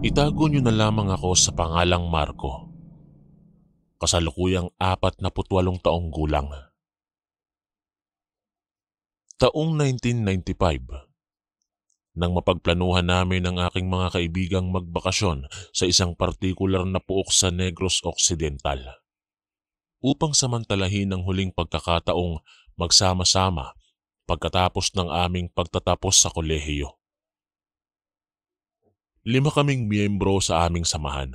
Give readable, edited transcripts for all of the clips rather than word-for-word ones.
Itago niyo na lamang ako sa pangalang Marco. Kasalukuyang 48 taong gulang. Taong 1995, nang mapagplanuhan namin ng aking mga kaibigang magbakasyon sa isang partikular na puok sa Negros Occidental upang samantalahin ang huling pagkakataong magsama-sama pagkatapos ng aming pagtatapos sa kolehiyo. 5 kaming miyembro sa aming samahan.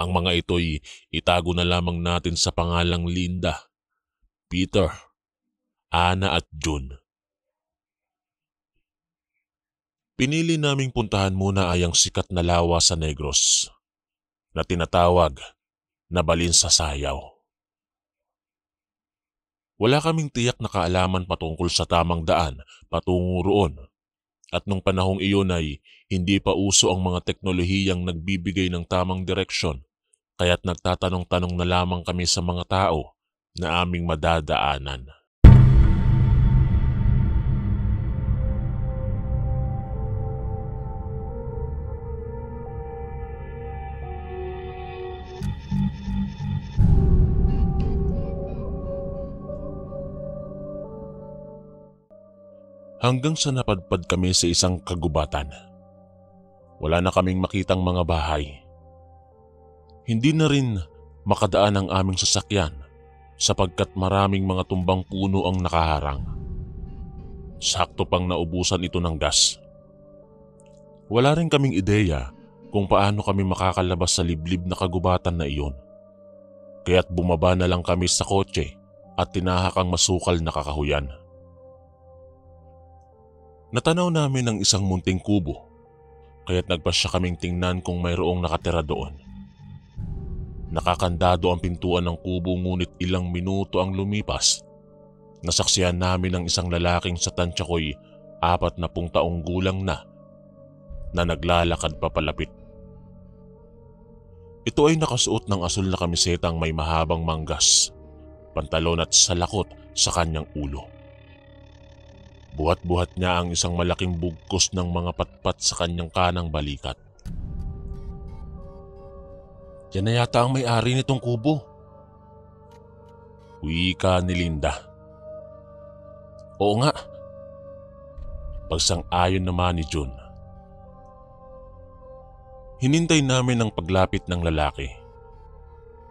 Ang mga ito'y itago na lamang natin sa pangalang Linda, Peter, Ana at June. Pinili naming puntahan muna ay ang sikat na lawa sa Negros na tinatawag na Balinsasayaw. Wala kaming tiyak na kaalaman patungkol sa tamang daan patungo roon at nung panahong iyon ay hindi pa uso ang mga teknolohiyang nagbibigay ng tamang direksyon kaya't nagtatanong-tanong na lamang kami sa mga tao na aming madadaanan. Hanggang sa napadpad kami sa isang kagubatan. Wala na kaming makitang mga bahay. Hindi na rin makadaan ang aming sasakyan sapagkat maraming mga tumbang puno ang nakaharang. Sakto pang naubusan ito ng gas. Wala rin kaming ideya kung paano kami makakalabas sa liblib na kagubatan na iyon. Kaya't bumaba na lang kami sa kotse at tinahak ang masukal na kakahuyan. Natanaw namin ang isang munting kubo, kaya't nagpasya kaming tingnan kung mayroong nakatira doon. Nakakandado ang pintuan ng kubo ngunit ilang minuto ang lumipas. Nasaksihan namin ang isang lalaking sa tansya ko'y 40 taong gulang na naglalakad papalapit. Ito ay nakasuot ng asul na kamisetang may mahabang manggas, pantalon at salakot sa kanyang ulo. Buhat-buhat niya ang isang malaking bugkos ng mga patpat sa kanyang kanang balikat. Yan na yata ang may-ari nitong kubo. Wika ni Linda. Oo nga. Pagsang-ayon naman ni June. Hinintay namin ang paglapit ng lalaki.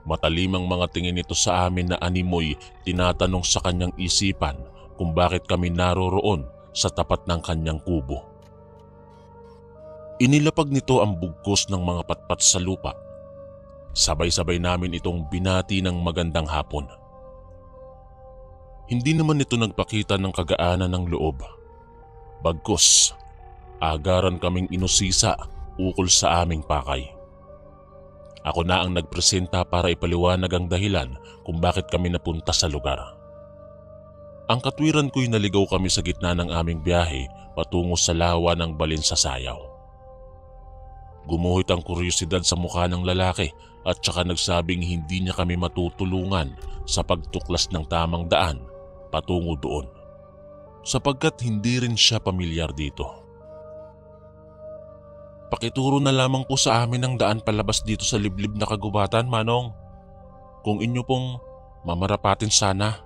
Matalimang mga tingin nito sa amin na animoy tinatanong sa kanyang isipan kung bakit kami naroroon sa tapat ng kanyang kubo. Inilapag nito ang bugkos ng mga patpat sa lupa. Sabay-sabay namin itong binati ng magandang hapon. Hindi naman ito nagpakita ng kagaanan ng loob. Bagkus, agaran kaming inusisa ukol sa aming pakay. Ako na ang nagpresenta para ipaliwanag ang dahilan kung bakit kami napunta sa lugar. Ang katwiran ko'y naligaw kami sa gitna ng aming biyahe patungo sa lawa ng Balinsasayaw. Gumuhit ang kuryosidad sa mukha ng lalaki at saka nagsabing hindi niya kami matutulungan sa pagtuklas ng tamang daan patungo doon sapagkat hindi rin siya pamilyar dito. Pakituro na lamang po sa amin ang daan palabas dito sa liblib na kagubatan, Manong. Kung inyo pong mamarapatin sana.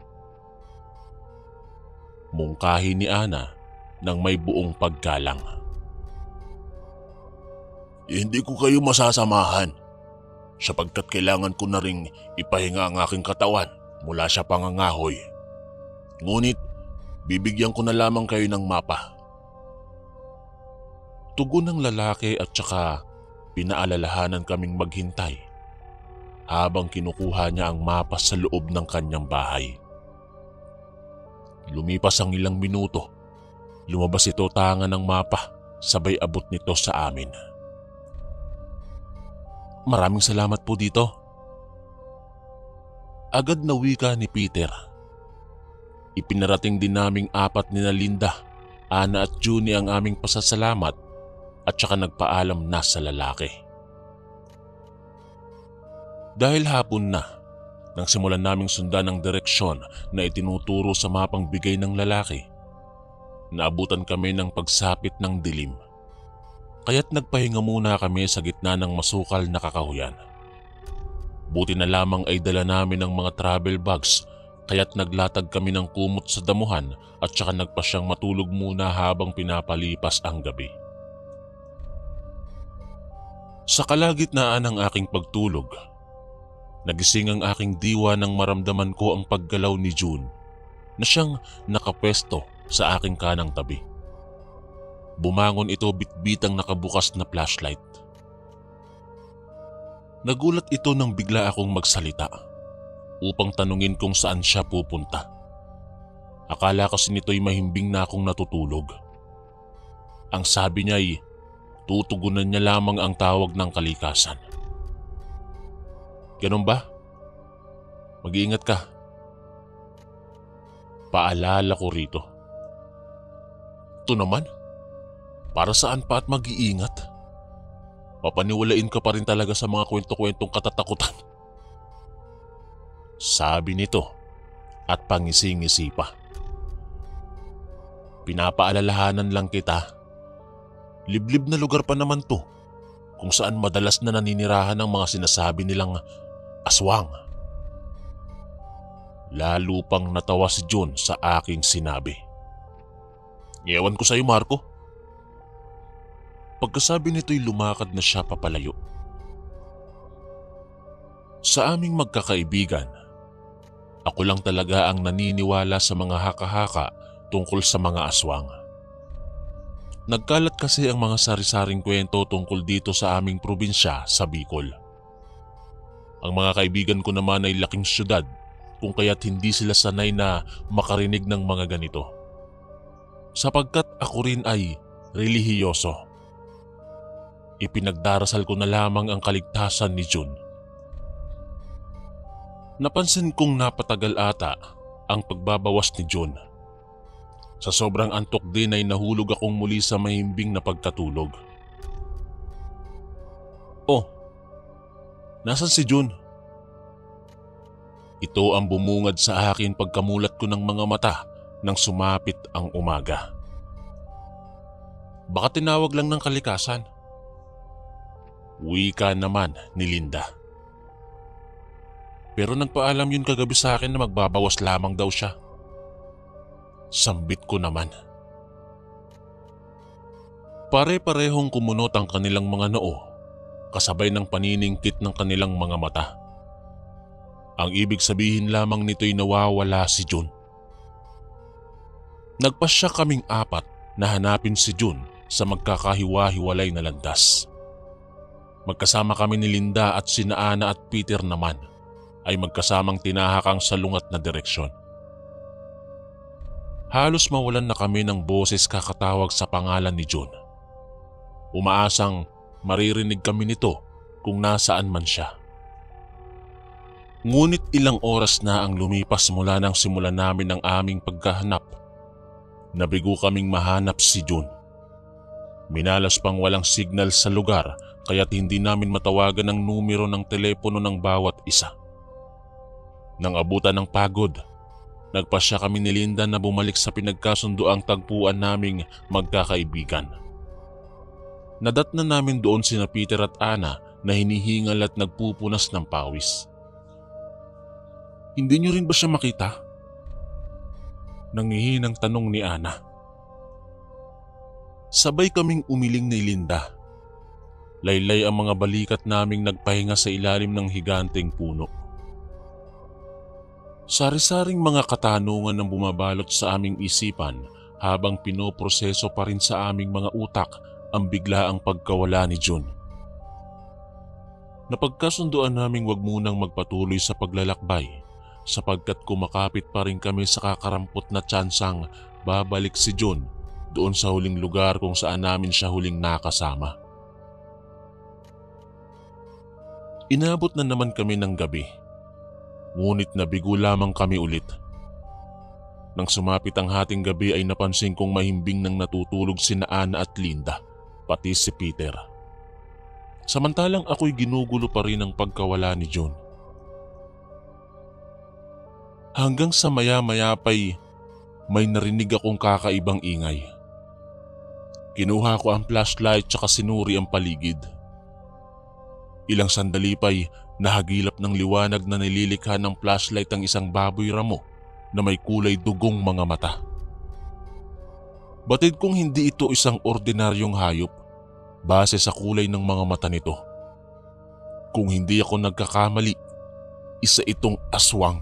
Mungkahi ni Ana nang may buong paggalang. Hindi ko kayo masasamahan sapagkat kailangan ko na ring ipahinga ang aking katawan mula sa pangangahoy. Ngunit bibigyan ko na lamang kayo ng mapa. Tugon ng lalaki at saka pinaalalahanan kaming maghintay habang kinukuha niya ang mapa sa loob ng kanyang bahay. Lumipas ang ilang minuto, lumabas ito tangan ng mapa, sabay abot nito sa amin. Maraming salamat po dito. Agad na wika ni Peter. Ipinarating din naming 4 ni Linda, Ana at June ang aming pasasalamat at saka nagpaalam na sa lalaki. Dahil hapon na, nang simulan naming sundan ang direksyon na itinuturo sa mapang bigay ng lalaki, naabutan kami ng pagsapit ng dilim. kaya't nagpahinga muna kami sa gitna ng masukal na kakahuyan. Buti na lamang ay dala namin ang mga travel bags, kaya't naglatag kami ng kumot sa damuhan at saka nagpasyang matulog muna habang pinapalipas ang gabi. Sa kalagitnaan ng aking pagtulog, nagising ang aking diwa nang maramdaman ko ang paggalaw ni June na siyang nakapwesto sa aking kanang tabi. Bumangon ito bitbitang nakabukas na flashlight. Nagulat ito nang bigla akong magsalita upang tanungin kung saan siya pupunta. Akala kasi nito'y mahimbing na akong natutulog. Ang sabi niya ay tutugunan niya lamang ang tawag ng kalikasan. Ganun ba? Mag-iingat ka. Paalala ko rito. Ito naman, para saan pa at mag-iingat? Papaniwalain ka pa rin talaga sa mga kwento-kwentong katatakutan. Sabi nito at pangisi-ngisi pa. Pinapaalalahanan lang kita. Liblib na lugar pa naman to kung saan madalas na naninirahan ng mga sinasabi nilang aswang. Lalo pang natawa si June sa aking sinabi. Ewan ko sa'yo, Marco. Pagkasabi nito'y lumakad na siya papalayo. Sa aming magkakaibigan, ako lang talaga ang naniniwala sa mga haka-haka tungkol sa mga aswang. Nagkalat kasi ang mga sari-saring kwento tungkol dito sa aming probinsya sa Bicol. Ang mga kaibigan ko naman ay laking syudad kung kaya't hindi sila sanay na makarinig ng mga ganito. Sapagkat ako rin ay relihiyoso. Ipinagdarasal ko na lamang ang kaligtasan ni June. Napansin kong napatagal ata ang pagbabawas ni June. Sa sobrang antok din ay nahulog akong muli sa mahimbing na pagkatulog. Oh, nasan si June? Ito ang bumungad sa akin pagkamulat ko ng mga mata nang sumapit ang umaga. Baka tinawag lang ng kalikasan. Wika naman ni Linda. Pero nagpaalam yun kagabi sa akin na magbabawas lamang daw siya. Sambit ko naman. Pare-parehong kumunot ang kanilang mga noo, kasabay ng paniningkit ng kanilang mga mata. Ang ibig sabihin lamang nito'y nawawala si June. Nagpasya kaming apat na hanapin si June sa magkakahiwa-hiwalay na landas. Magkasama kami ni Linda at sina Ana at Peter naman ay magkasamang tinahakang sa lungat na direksyon. Halos mawalan na kami ng boses kakatawag sa pangalan ni June. Umaasang maririnig kami nito kung nasaan man siya. Ngunit ilang oras na ang lumipas mula nang simulan namin ang aming paghahanap. Nabigo kaming mahanap si June. Minalas pang walang signal sa lugar kaya't hindi namin matawagan ang numero ng telepono ng bawat isa. Nang abutan ng pagod, nagpasya kami ni Linda na bumalik sa pinagkasunduang tagpuan naming magkakaibigan. Nadatnan namin doon sina Peter at Ana na hinihingal at nagpupunas ng pawis. Hindi niyo rin ba siya makita? Nangihinang tanong ni Ana. Sabay kaming umiling ni Linda. Laylay ang mga balikat naming nagpahinga sa ilalim ng higanteng puno. Sari-saring mga katanungan ang bumabalot sa aming isipan habang pinoproseso pa rin sa aming mga utak ang biglaang pagkawala ni June. Napagkasunduan naming wag munang magpatuloy sa paglalakbay sapagkat kumakapit pa rin kami sa kakarampot na tsansang babalik si June doon sa huling lugar kung saan namin siya huling nakasama. Inabot na naman kami ng gabi. Ngunit nabigo lamang kami ulit. Nang sumapit ang hating gabi ay napansin kong mahimbing nang natutulog sina Ana at Linda, pati si Peter. Samantalang ako'y ginugulo pa rin ang pagkawala ni June. Hanggang sa maya-maya pa'y may narinig akong kakaibang ingay. Kinuha ko ang flashlight tsaka sinuri ang paligid. Ilang sandali pa'y nahagilap ng liwanag na nililikha ng flashlight ang isang baboy ramo na may kulay dugong mga mata. Batid kong hindi ito isang ordinaryong hayop base sa kulay ng mga mata nito. Kung hindi ako nagkakamali, isa itong aswang.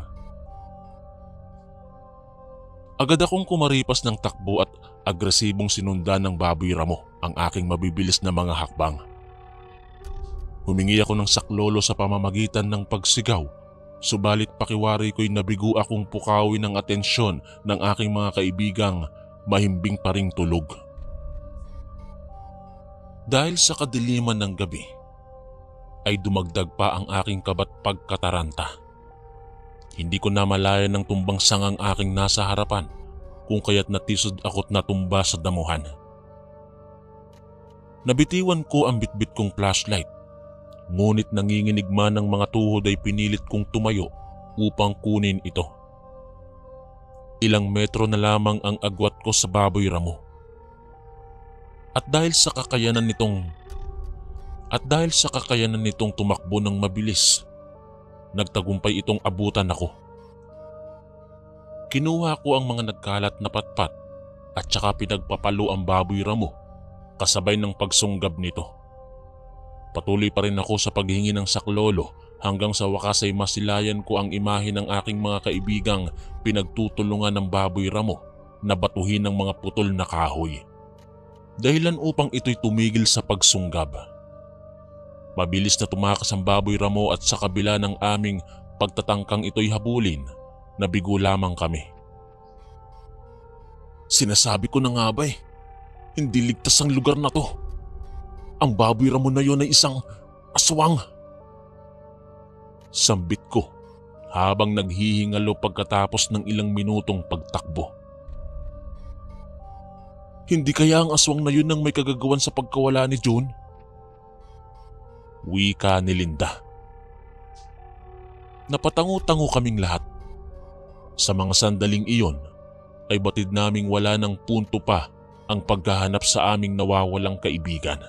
Agad akong kumaripas ng takbo at agresibong sinundan ng baboy ramo ang aking mabibilis na mga hakbang. Humingi ako ng saklolo sa pamamagitan ng pagsigaw, subalit pakiwari ko'y nabigo akong pukawin ng atensyon ng aking mga kaibigang mahimbing pa ring tulog. Dahil sa kadiliman ng gabi, ay dumagdag pa ang aking kabat pagkataranta. Hindi ko namalayan ng tumbang sangang aking nasa harapan kung kaya't natisod ako't natumba sa damuhan. Nabitiwan ko ang bitbit kong flashlight, ngunit nanginginig man ng mga tuhod ay pinilit kong tumayo upang kunin ito. Ilang metro na lamang ang agwat ko sa baboy ramo. At dahil sa kakayanan nitong tumakbo ng mabilis, nagtagumpay itong abutan ako. Kinuha ko ang mga nagkalat na patpat at saka pinagpapalo ang baboy ramo kasabay ng pagsunggab nito. Patuloy pa rin ako sa paghingi ng saklolo hanggang sa wakas ay masilayan ko ang imahe ng aking mga kaibigang pinagtutulungan ng baboy ramo na batuhin ng mga putol na kahoy. Dahilan upang ito'y tumigil sa pagsunggab. Mabilis na tumakas ang baboy ramo at sa kabila ng aming pagtatangkang ito'y habulin, nabigo lamang kami. Sinasabi ko na nga ba hindi ligtas ang lugar na to. Ang baboy ramo na yon ay isang aswang. Sambit ko habang naghihingalo pagkatapos ng ilang minutong pagtakbo. Hindi kaya ang aswang na yun ang may kagagawan sa pagkawala ni June? Wika ni Linda. Napatango-tango kaming lahat. Sa mga sandaling iyon ay batid naming wala ng punto pa ang paghahanap sa aming nawawalang kaibigan.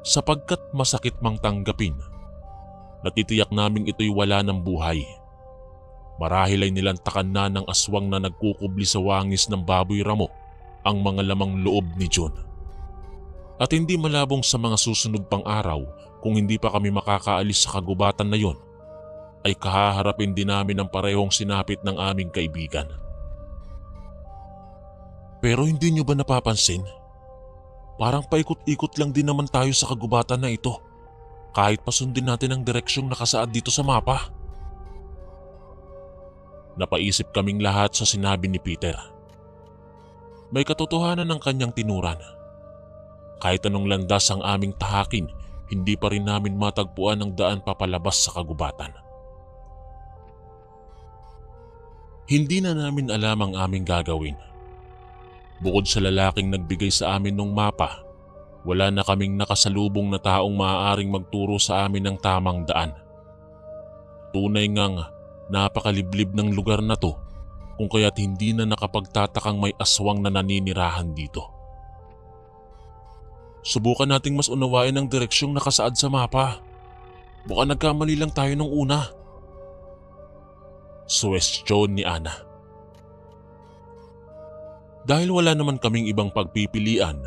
Sapagkat masakit mang tanggapin, natitiyak naming ito'y wala ng buhay. Marahil ay nilantakan na ng aswang na nagkukubli sa wangis ng baboy ramo ang mga lamang loob ni June. At hindi malabong sa mga susunod pang araw, kung hindi pa kami makakaalis sa kagubatan na yon, ay kahaharapin din namin ang parehong sinapit ng aming kaibigan. Pero hindi nyo ba napapansin? Parang paikot-ikot lang din naman tayo sa kagubatan na ito, kahit pasundin natin ang direksyong nakasaad dito sa mapa. Napaisip kaming lahat sa sinabi ni Peter. May katotohanan ng kanyang tinuran. Kahit anong landas ang aming tahakin, hindi pa rin namin matagpuan ang daan papalabas sa kagubatan. Hindi na namin alam ang aming gagawin. Bukod sa lalaking nagbigay sa amin ng mapa, wala na kaming nakasalubong na taong maaaring magturo sa amin ng tamang daan. Tunay ngang napakaliblib ng lugar na to, kung kaya't hindi na nakapagtatakang may aswang na naninirahan dito. Subukan nating mas unawain ang direksyong nakasaad sa mapa. Baka nagkamali lang tayo nung una. Suwestyon ni Ana. Dahil wala naman kaming ibang pagpipilian,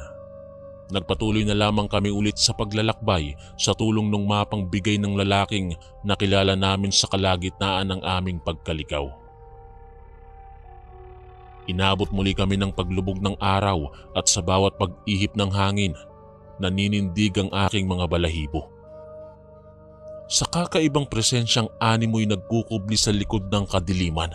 nagpatuloy na lamang kami ulit sa paglalakbay sa tulong ng mapang bigay ng lalaking nakilala namin sa kalagitnaan ng aming pagkalikaw. Inabot muli kami ng paglubog ng araw at sa bawat pag-ihip ng hangin, naninindig ang aking mga balahibo. Sa kakaibang presensyang animoy nagkukubli sa likod ng kadiliman.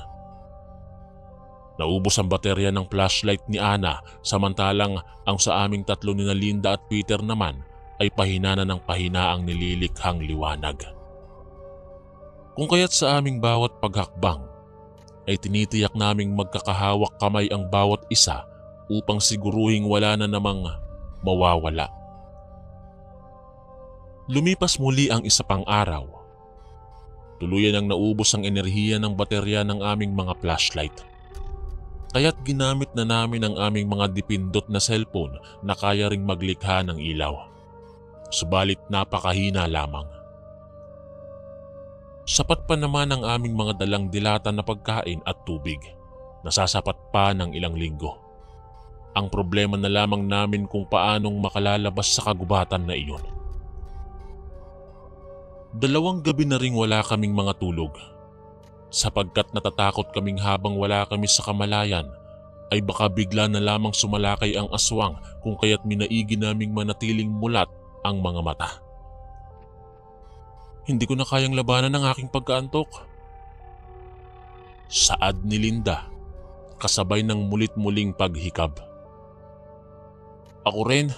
Naubos ang baterya ng flashlight ni Ana, samantalang ang sa aming tatlo ni Linda at Peter naman ay pahina na ng pahina ang nililikhang liwanag. Kung kaya't sa aming bawat paghakbang ay tinitiyak naming magkakahawak kamay ang bawat isa upang siguruhing wala na namang mawawala. Lumipas muli ang isa pang araw. Tuluyan ang naubos ang enerhiya ng baterya ng aming mga flashlight. Kaya't ginamit na namin ang aming mga dipindot na cellphone na kaya ring maglikha ng ilaw. Subalit napakahina lamang. Sapat pa naman ang aming mga dalang dilata na pagkain at tubig. Nasasapat pa ng ilang linggo. Ang problema na lamang namin kung paanong makalalabas sa kagubatan na iyon. 2 gabi na ring wala kaming mga tulog. Sapagkat natatakot kaming habang wala kami sa kamalayan ay baka bigla na lamang sumalakay ang aswang kung kaya't minaigi naming manatiling mulat ang mga mata. Hindi ko na kayang labanan ang aking pagkaantok. Saad ni Linda, kasabay ng mulit-muling paghikab. Ako rin.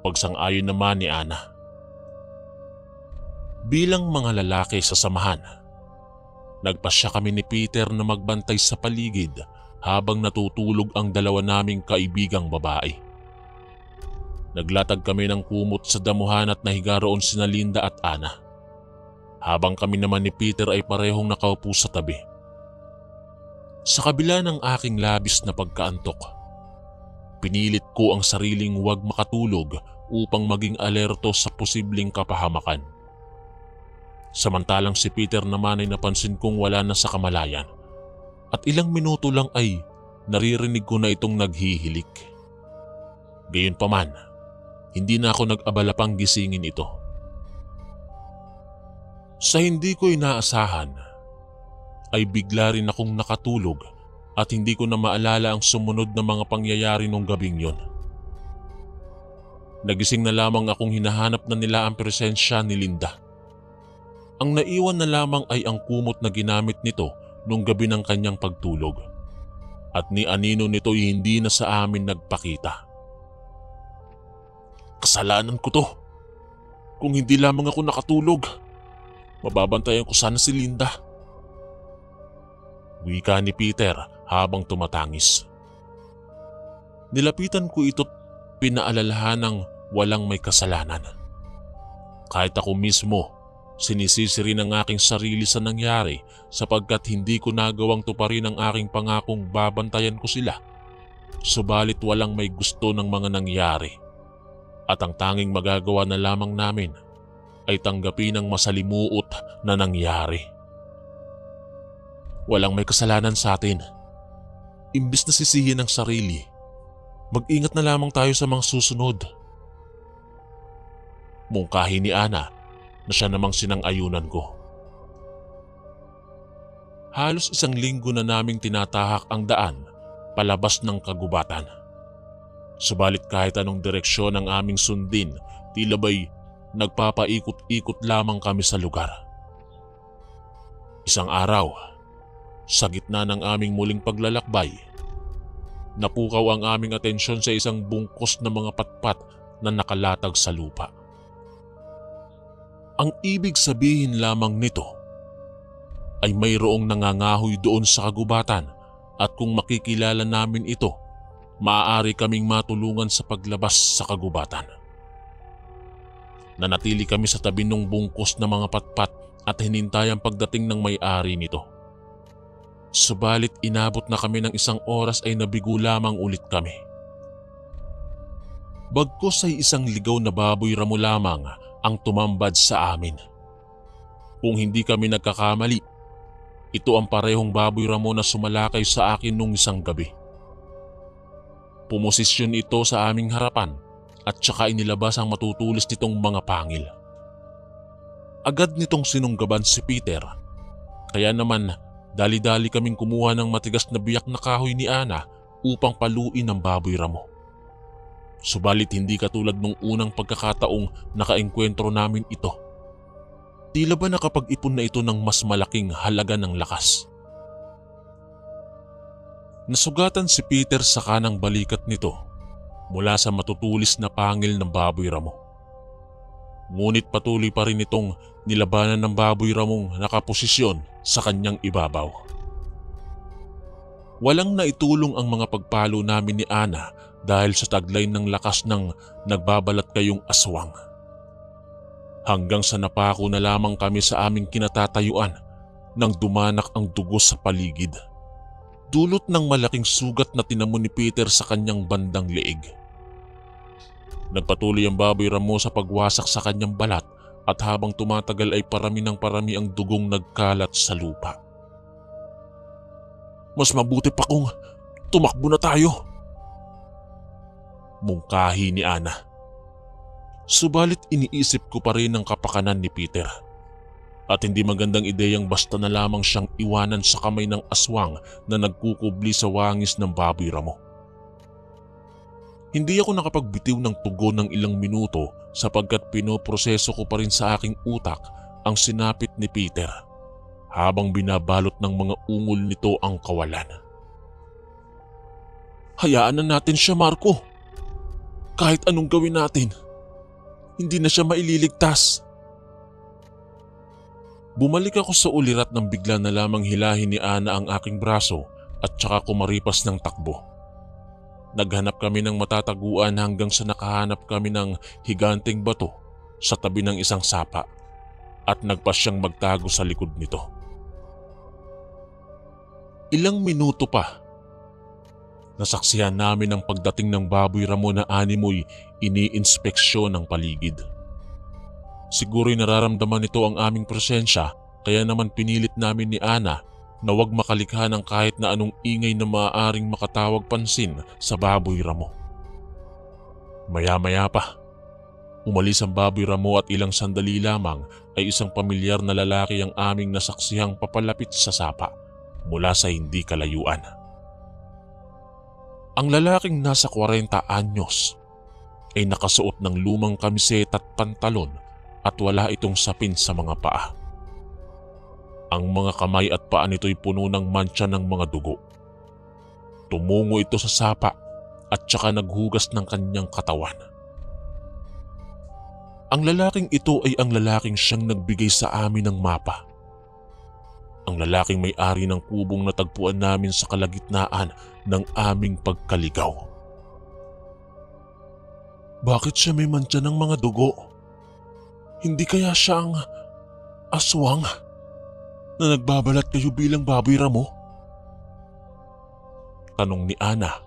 Pagsang-ayon naman ni Ana. Bilang mga lalaki sa samahan, nagpasya kami ni Peter na magbantay sa paligid habang natutulog ang 2 naming kaibigang babae. Naglatag kami ng kumot sa damuhan at nahiga roon sina Linda at Ana, habang kami naman ni Peter ay parehong nakaupo sa tabi. Sa kabila ng aking labis na pagkaantok, pinilit ko ang sariling huwag makatulog upang maging alerto sa posibleng kapahamakan. Samantalang si Peter naman ay napansin kong wala na sa kamalayan at ilang minuto lang ay naririnig ko na itong naghihilik. Gayunpaman, hindi na ako nag-abala pang gisingin ito. Sa hindi ko inaasahan, ay bigla rin akong nakatulog at hindi ko na maalala ang sumunod na mga pangyayari nung gabing yon. Nagising na lamang akong hinahanap na nila ang presensya ni Linda. Ang naiwan na lamang ay ang kumot na ginamit nito nung gabi ng kanyang pagtulog. At ni anino nito ay hindi na sa amin nagpakita. Kasalanan ko to. Kung hindi lamang ako nakatulog, mababantayan ko sana si Linda. Wika ni Peter habang tumatangis. Nilapitan ko ito't pinaalalahan ng walang may kasalanan. Kahit ako mismo, sinisisi rin ang aking sarili sa nangyari sapagkat hindi ko nagawang tuparin ang aking pangakong babantayan ko sila. Subalit walang may gusto ng mga nangyari at ang tanging magagawa na lamang namin ay tanggapin ang masalimuot na nangyari. Walang may kasalanan sa atin. Imbis na sisihin ang sarili, mag-ingat na lamang tayo sa mga susunod. Mungkahi ni Ana na siya namang sinang-ayunan ko. Halos 1 linggo na naming tinatahak ang daan palabas ng kagubatan. Subalit kahit anong direksyon ang aming sundin, tila ba'y nagpapaikot-ikot lamang kami sa lugar. Isang araw, sa gitna ng aming muling paglalakbay, napukaw ang aming atensyon sa isang bungkos na mga patpat na nakalatag sa lupa. Ang ibig sabihin lamang nito ay mayroong nangangahoy doon sa kagubatan at kung makikilala namin ito, maaari kaming matulungan sa paglabas sa kagubatan. Nanatili kami sa tabi ng bungkos na mga patpat at hinintay ang pagdating ng may-ari nito. Subalit inabot na kami ng 1 oras ay nabigo lamang ulit kami. Bagkus ay isang ligaw na baboy ramo lamang ang tumambad sa amin. Kung hindi kami nagkakamali, ito ang parehong baboy ramo na sumalakay sa akin nung isang gabi. Pumosisyon ito sa aming harapan at saka inilabas ang matutulis nitong mga pangil. Agad nitong sinunggaban si Peter, kaya naman dali-dali kaming kumuha ng matigas na biyak na kahoy ni Ana upang paluin ang baboy ramo. Subalit hindi katulad nung unang pagkakataong nakaengkwentro namin ito. Tila ba nakapag-ipon na ito ng mas malaking halaga ng lakas. Nasugatan si Peter sa kanang balikat nito mula sa matutulis na pangil ng baboy ramo. Ngunit patuloy pa rin itong nilabanan ng baboy ramong nakaposisyon sa kanyang ibabaw. Walang naitulong ang mga pagpalo namin ni Ana dahil sa taglay ng lakas ng nagbabalat kayong aswang. Hanggang sa napako na lamang kami sa aming kinatatayuan nang dumanak ang dugo sa paligid. dulot ng malaking sugat na tinamo ni Peter sa kanyang bandang leeg. Nagpatuloy ang baboy ramo sa pagwasak sa kanyang balat at habang tumatagal ay parami ng parami ang dugong nagkalat sa lupa. Mas mabuti pa kung tumakbo na tayo, mungkahi ni Ana. Subalit iniisip ko pa rin ang kapakanan ni Peter. At hindi magandang ideyang basta na lamang siyang iwanan sa kamay ng aswang na nagkukubli sa wangis ng baboy ramo. Hindi ako nakapagbitiw ng tugon ng ilang minuto sapagkat pinoproseso ko pa rin sa aking utak ang sinapit ni Peter habang binabalot ng mga ungol nito ang kawalan. Hayaan na natin siya, Marco. Kahit anong gawin natin, hindi na siya maililigtas. Bumalik ako sa ulirat nang bigla na lamang hilahin ni Ana ang aking braso at saka kumaripas ng takbo. Naghanap kami ng matataguan hanggang sa nakahanap kami ng higanteng bato sa tabi ng isang sapa at nagpasyang magtago sa likod nito. Ilang minuto pa, nasaksihan namin ang pagdating ng baboy ramo na animoy iniinspeksyon ng paligid. Siguro'y nararamdaman nito ang aming presensya kaya naman pinilit namin ni Ana na huwag makalikha ng kahit na anong ingay na maaaring makatawag pansin sa baboy ramo. Maya-maya pa, umalis ang baboy ramo at ilang sandali lamang ay isang pamilyar na lalaki ang aming nasaksihang papalapit sa sapa mula sa hindi kalayuan. Ang lalaking nasa 40 anyos ay nakasuot ng lumang kamiseta at pantalon at wala itong sapin sa mga paa. Ang mga kamay at paa nito'y puno ng mantsa ng mga dugo. Tumungo ito sa sapa at saka naghugas ng kanyang katawan. Ang lalaking ito ay ang lalaking siyang nagbigay sa amin ng mapa. Ang lalaking may-ari ng kubong natagpuan namin sa kalagitnaan ng aming pagkaligaw. Bakit siya may mantsa ng mga dugo? Hindi kaya siya ang aswang na nagbabalat kayo bilang baboy ramo? Tanong ni Ana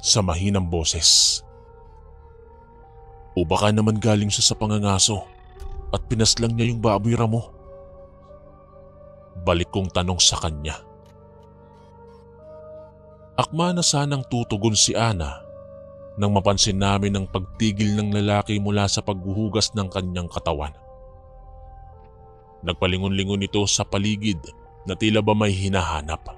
sa mahinang boses. O baka naman galing siya sa pangangaso at pinaslang niya yung baboy ramo? Balik kong tanong sa kanya. Akma na sanang tutugon si Ana nang mapansin namin ang pagtigil ng lalaki mula sa paghuhugas ng kanyang katawan. Nagpalingon-lingon ito sa paligid na tila ba may hinahanap.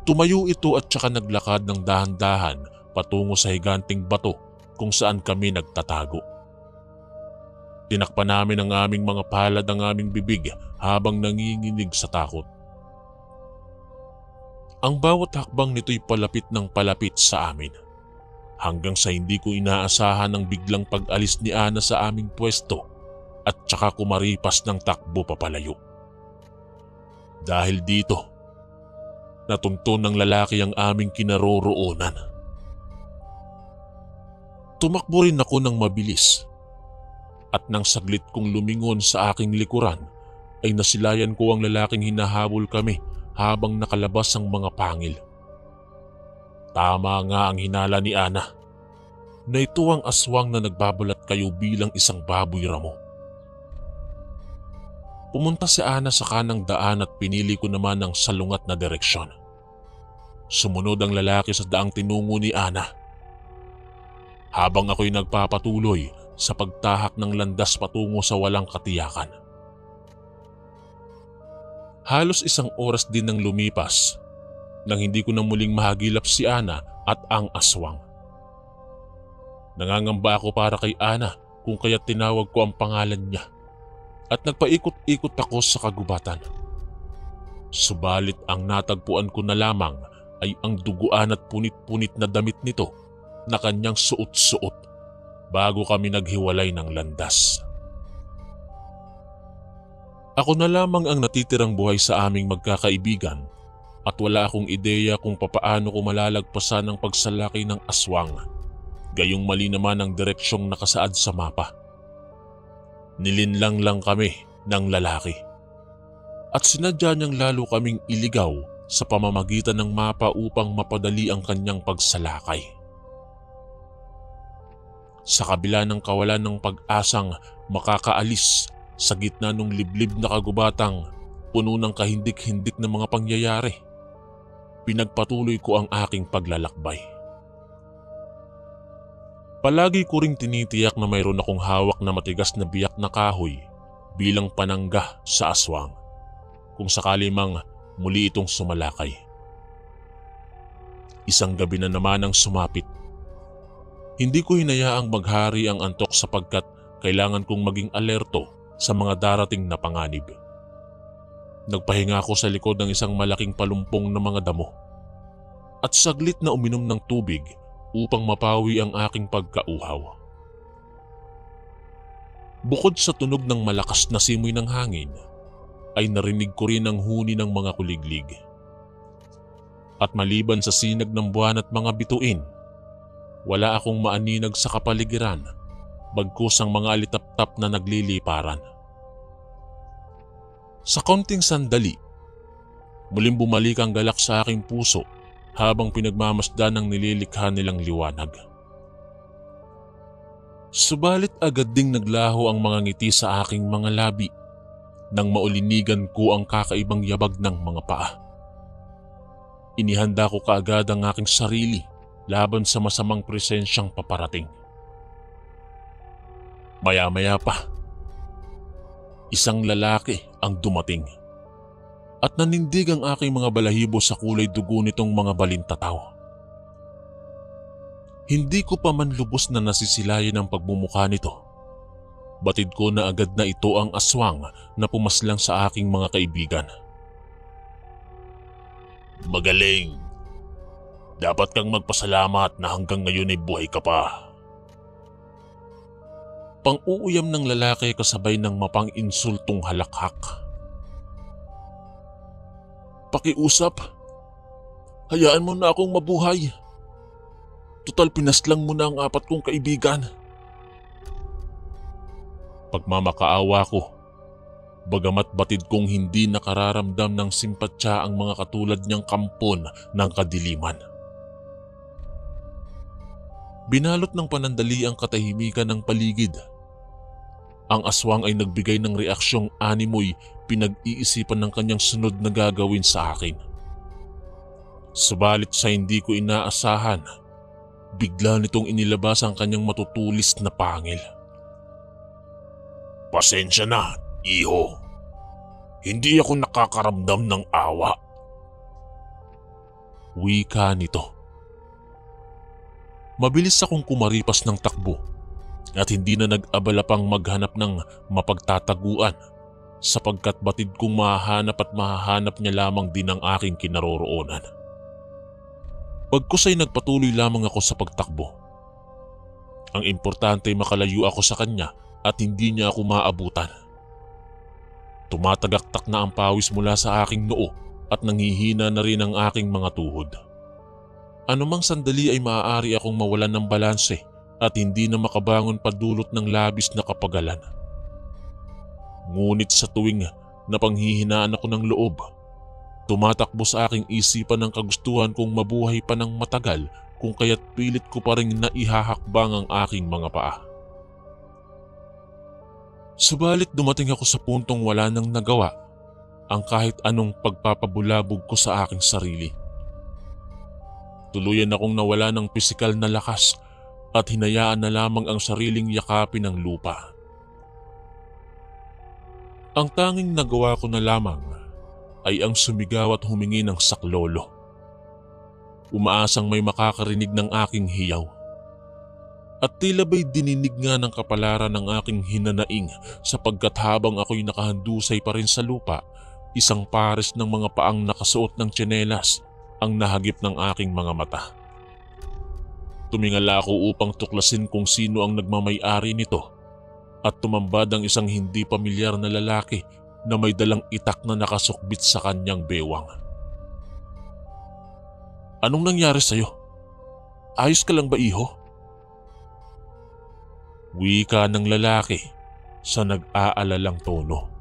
Tumayo ito at saka naglakad ng dahan-dahan patungo sa higanting bato kung saan kami nagtatago. Tinakpan namin ang aming mga palad ng aming bibig habang nanginginig sa takot. Ang bawat hakbang nito'y palapit ng palapit sa amin, hanggang sa hindi ko inaasahan ang biglang pag-alis ni Ana sa aming pwesto at saka kumaripas ng takbo papalayo. Dahil dito, natunton ng lalaki ang aming kinaroroonan. Tumakbo rin ako ng mabilis at nang saglit kong lumingon sa aking likuran ay nasilayan ko ang lalaking hinahabol kami habang nakalabas ang mga pangil. Tama nga ang hinala ni Ana na ito ang aswang na nagbabalat kayo bilang isang baboy ramo. Pumunta si Ana sa kanang daan at pinili ko naman ang salungat na direksyon. Sumunod ang lalaki sa daang tinungo ni Ana. Habang ako'y nagpapatuloy sa pagtahak ng landas patungo sa walang katiyakan. Halos 1 oras din nang lumipas nang hindi ko na muling mahagilap si Ana at ang aswang. Nangangamba ako para kay Ana kung kaya't tinawag ko ang pangalan niya at nagpaikot-ikot ako sa kagubatan. Subalit ang natagpuan ko na lamang ay ang duguan at punit-punit na damit nito na kanyang suot-suot bago kami naghiwalay ng landas. Ako na lamang ang natitirang buhay sa aming magkakaibigan at wala akong ideya kung papaano ko malalagpasan ang pagsalaki ng aswang, gayong mali naman ang direksyong nakasaad sa mapa. Nilinlang lang kami ng lalaki at sinadya niyang lalo kaming iligaw sa pamamagitan ng mapa upang mapadali ang kanyang pagsalakay. Sa kabila ng kawalan ng pag-asang makakaalis sa gitna ng liblib na kagubatang puno ng kahindik-hindik na mga pangyayari, pinagpatuloy ko ang aking paglalakbay. Palagi ko ring tinitiyak na mayroon akong hawak na matigas na biyak na kahoy bilang panangga sa aswang kung sakali mang muli itong sumalakay. Isang gabi na naman ang sumapit. Hindi ko hinayaang maghari ang antok sapagkat kailangan kong maging alerto sa mga darating na panganib. Nagpahinga ako sa likod ng isang malaking palumpong ng mga damo at saglit na uminom ng tubig upang mapawi ang aking pagkauhaw. Bukod sa tunog ng malakas na simoy ng hangin, ay narinig ko rin ang huni ng mga kuliglig. At maliban sa sinag ng buwan at mga bituin, wala akong maaninag sa kapaligiran bagkus ang mga alitap-tap na nagliliparan. Sa kaunting sandali, muling bumalik ang galak sa aking puso habang pinagmamasdan ng nililikha nilang liwanag. Subalit agad ding naglaho ang mga ngiti sa aking mga labi nang maulinigan ko ang kakaibang yabag ng mga paa. Inihanda ko kaagad ang aking sarili laban sa masamang presensyang paparating. Maya-maya pa, isang lalaki ang dumating at nanindig ang aking mga balahibo sa kulay dugo nitong mga balintataw. Hindi ko pa man lubos na nasisilayan ang pagmumukha nito. Batid ko na agad na ito ang aswang na pumaslang sa aking mga kaibigan. Magaling! Dapat kang magpasalamat na hanggang ngayon ay buhay ka pa. Pang-uuyam ng lalaki kasabay ng mapang-insultong halakhak. Pakiusap, hayaan mo na akong mabuhay. Tutal pinaslang mo na ang 4 kong kaibigan. Pagmamakaawa ko, bagamat batid kong hindi nakararamdam ng simpatya ang mga katulad niyang kampon ng kadiliman. Binalot ng panandali ang katahimikan ng paligid. Ang aswang ay nagbigay ng reaksyong animoy pinag-iisipan ng kanyang sunod na gagawin sa akin. Subalit sa hindi ko inaasahan, bigla nitong inilabas ang kanyang matutulis na pangil. Pasensya na, iho. Hindi ako nakakaramdam ng awa. Wika nito. Mabilis akong kumaripas ng takbo at hindi na nag-abala pang maghanap ng mapagtataguan sapagkat batid kong mahahanap niya lamang din ang aking kinaroroonan. Pagkus ay nagpatuloy lamang ako sa pagtakbo. Ang importante ay makalayo ako sa kanya at hindi niya ako maabutan. Tumatagaktak na ang pawis mula sa aking noo at nanghihina na rin ang aking mga tuhod. Anumang sandali ay maaari akong mawalan ng balanse at hindi na makabangon padulot ng labis na kapagalan. Ngunit sa tuwing napanghihinaan ako ng loob, tumatakbo sa aking isipan ang kagustuhan kong mabuhay pa ng matagal kung kaya't pilit ko pa rin naihahakbang ang aking mga paa. Subalit dumating ako sa puntong wala nang nagawa ang kahit anong pagpapabulabog ko sa aking sarili. Tuluyan akong nawala ng pisikal na lakas at hinayaan na lamang ang sariling yakapin ng lupa. Ang tanging nagawa ko na lamang ay ang sumigaw at humingi ng saklolo. Umaasang may makakarinig ng aking hiyaw. At tila ba'y dininig nga ng kapalaran ng aking hinanaing sapagkat habang ako'y nakahandusay pa rin sa lupa, isang pares ng mga paang nakasuot ng tsinelas ang nahagip ng aking mga mata. Tumingala ako upang tuklasin kung sino ang nagmamay-ari nito at tumambad ang isang hindi pamilyar na lalaki na may dalang itak na nakasukbit sa kanyang bewang. Anong nangyari sa'yo? Ayos ka lang ba, iho? Wika ng lalaki sa nag-aalalang tono.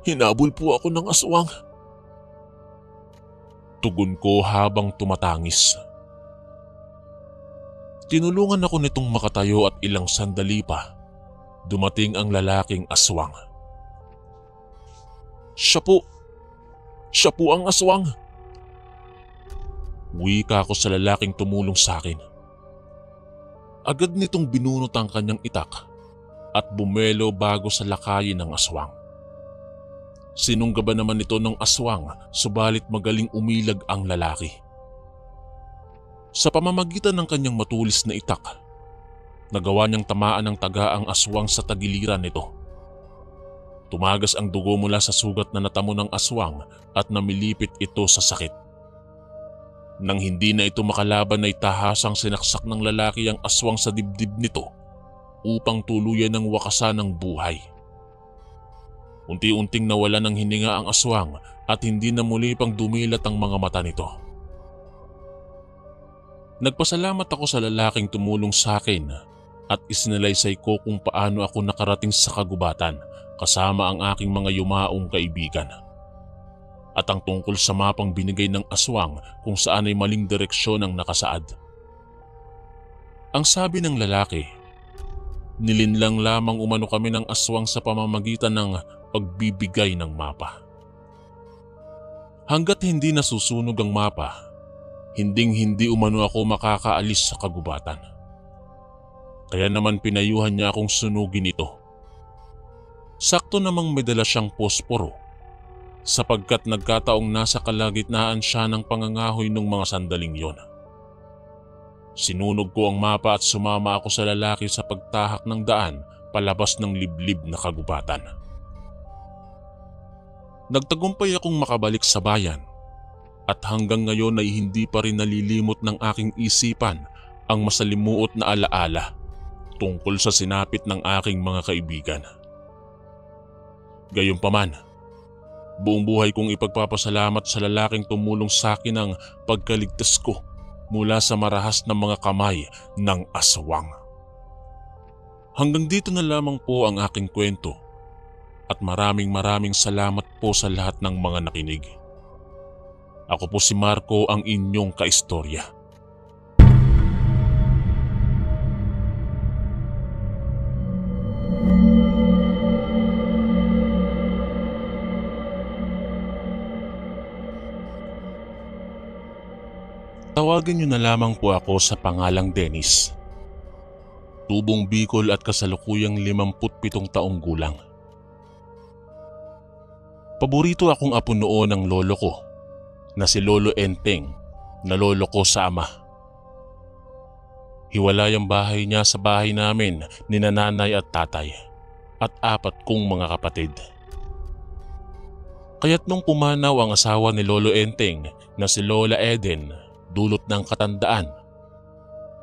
Hinabol po ako ng aswang. Tugon ko habang tumatangis. Tinulungan ako nitong makatayo at ilang sandali pa, dumating ang lalaking aswang. Siya po ang aswang. Wika ko sa lalaking tumulong sa akin. Agad nitong binunot ang kanyang itak at bumelo bago sa lakayin ng aswang. Sinunggaban naman ito ng aswang, subalit magaling umilag ang lalaki. Sa pamamagitan ng kanyang matulis na itak, nagawa niyang tamaan ng taga ang aswang sa tagiliran nito. Tumagas ang dugo mula sa sugat na natamo ng aswang at namilipit ito sa sakit. Nang hindi na ito makalaban ay tahasang sinaksak ng lalaki ang aswang sa dibdib nito upang tuluyan ng wakasan ng buhay. Unti-unting nawala ng hininga ang aswang at hindi na muli pang dumilat ang mga mata nito. Nagpasalamat ako sa lalaking tumulong sa akin at isinalaysay ko kung paano ako nakarating sa kagubatan kasama ang aking mga yumaong kaibigan. At ang tungkol sa mapang binigay ng aswang kung saan ay maling direksyon ang nakasaad. Ang sabi ng lalaki, nilinlang lamang umano kami ng aswang sa pamamagitan ng pagbibigay ng mapa. Hanggat hindi nasusunog ang mapa, hinding-hindi umano ako makakaalis sa kagubatan. Kaya naman pinayuhan niya akong sunugin ito. Sakto namang may dala siyang posporo sapagkat nagkataong nasa kalagitnaan siya ng pangangahoy ng mga sandaling yon. Sinunog ko ang mapa at sumama ako sa lalaki sa pagtahak ng daan palabas ng liblib na kagubatan. Nagtagumpay akong makabalik sa bayan at hanggang ngayon ay hindi pa rin nalilimot ng aking isipan ang masalimuot na alaala tungkol sa sinapit ng aking mga kaibigan. Gayunpaman, buong buhay kong ipagpapasalamat sa lalaking tumulong sa akin ng pagkaligtas ko mula sa marahas na mga kamay ng aswang. Hanggang dito na lamang po ang aking kwento at maraming salamat po sa lahat ng mga nakinig. Ako po si Marco, ang inyong kaistorya. Tawagin niyo na lamang po ako sa pangalang Dennis. Tubong Bicol at kasalukuyang 57 taong gulang. Paborito akong apo noon ng lolo ko na si Lolo Enteng na lolo ko sa ama. Hiwalay ang bahay niya sa bahay namin ni nanay at tatay at 4 kong mga kapatid. Kaya't nung pumanaw ang asawa ni Lolo Enteng na si Lola Eden dulot ng katandaan,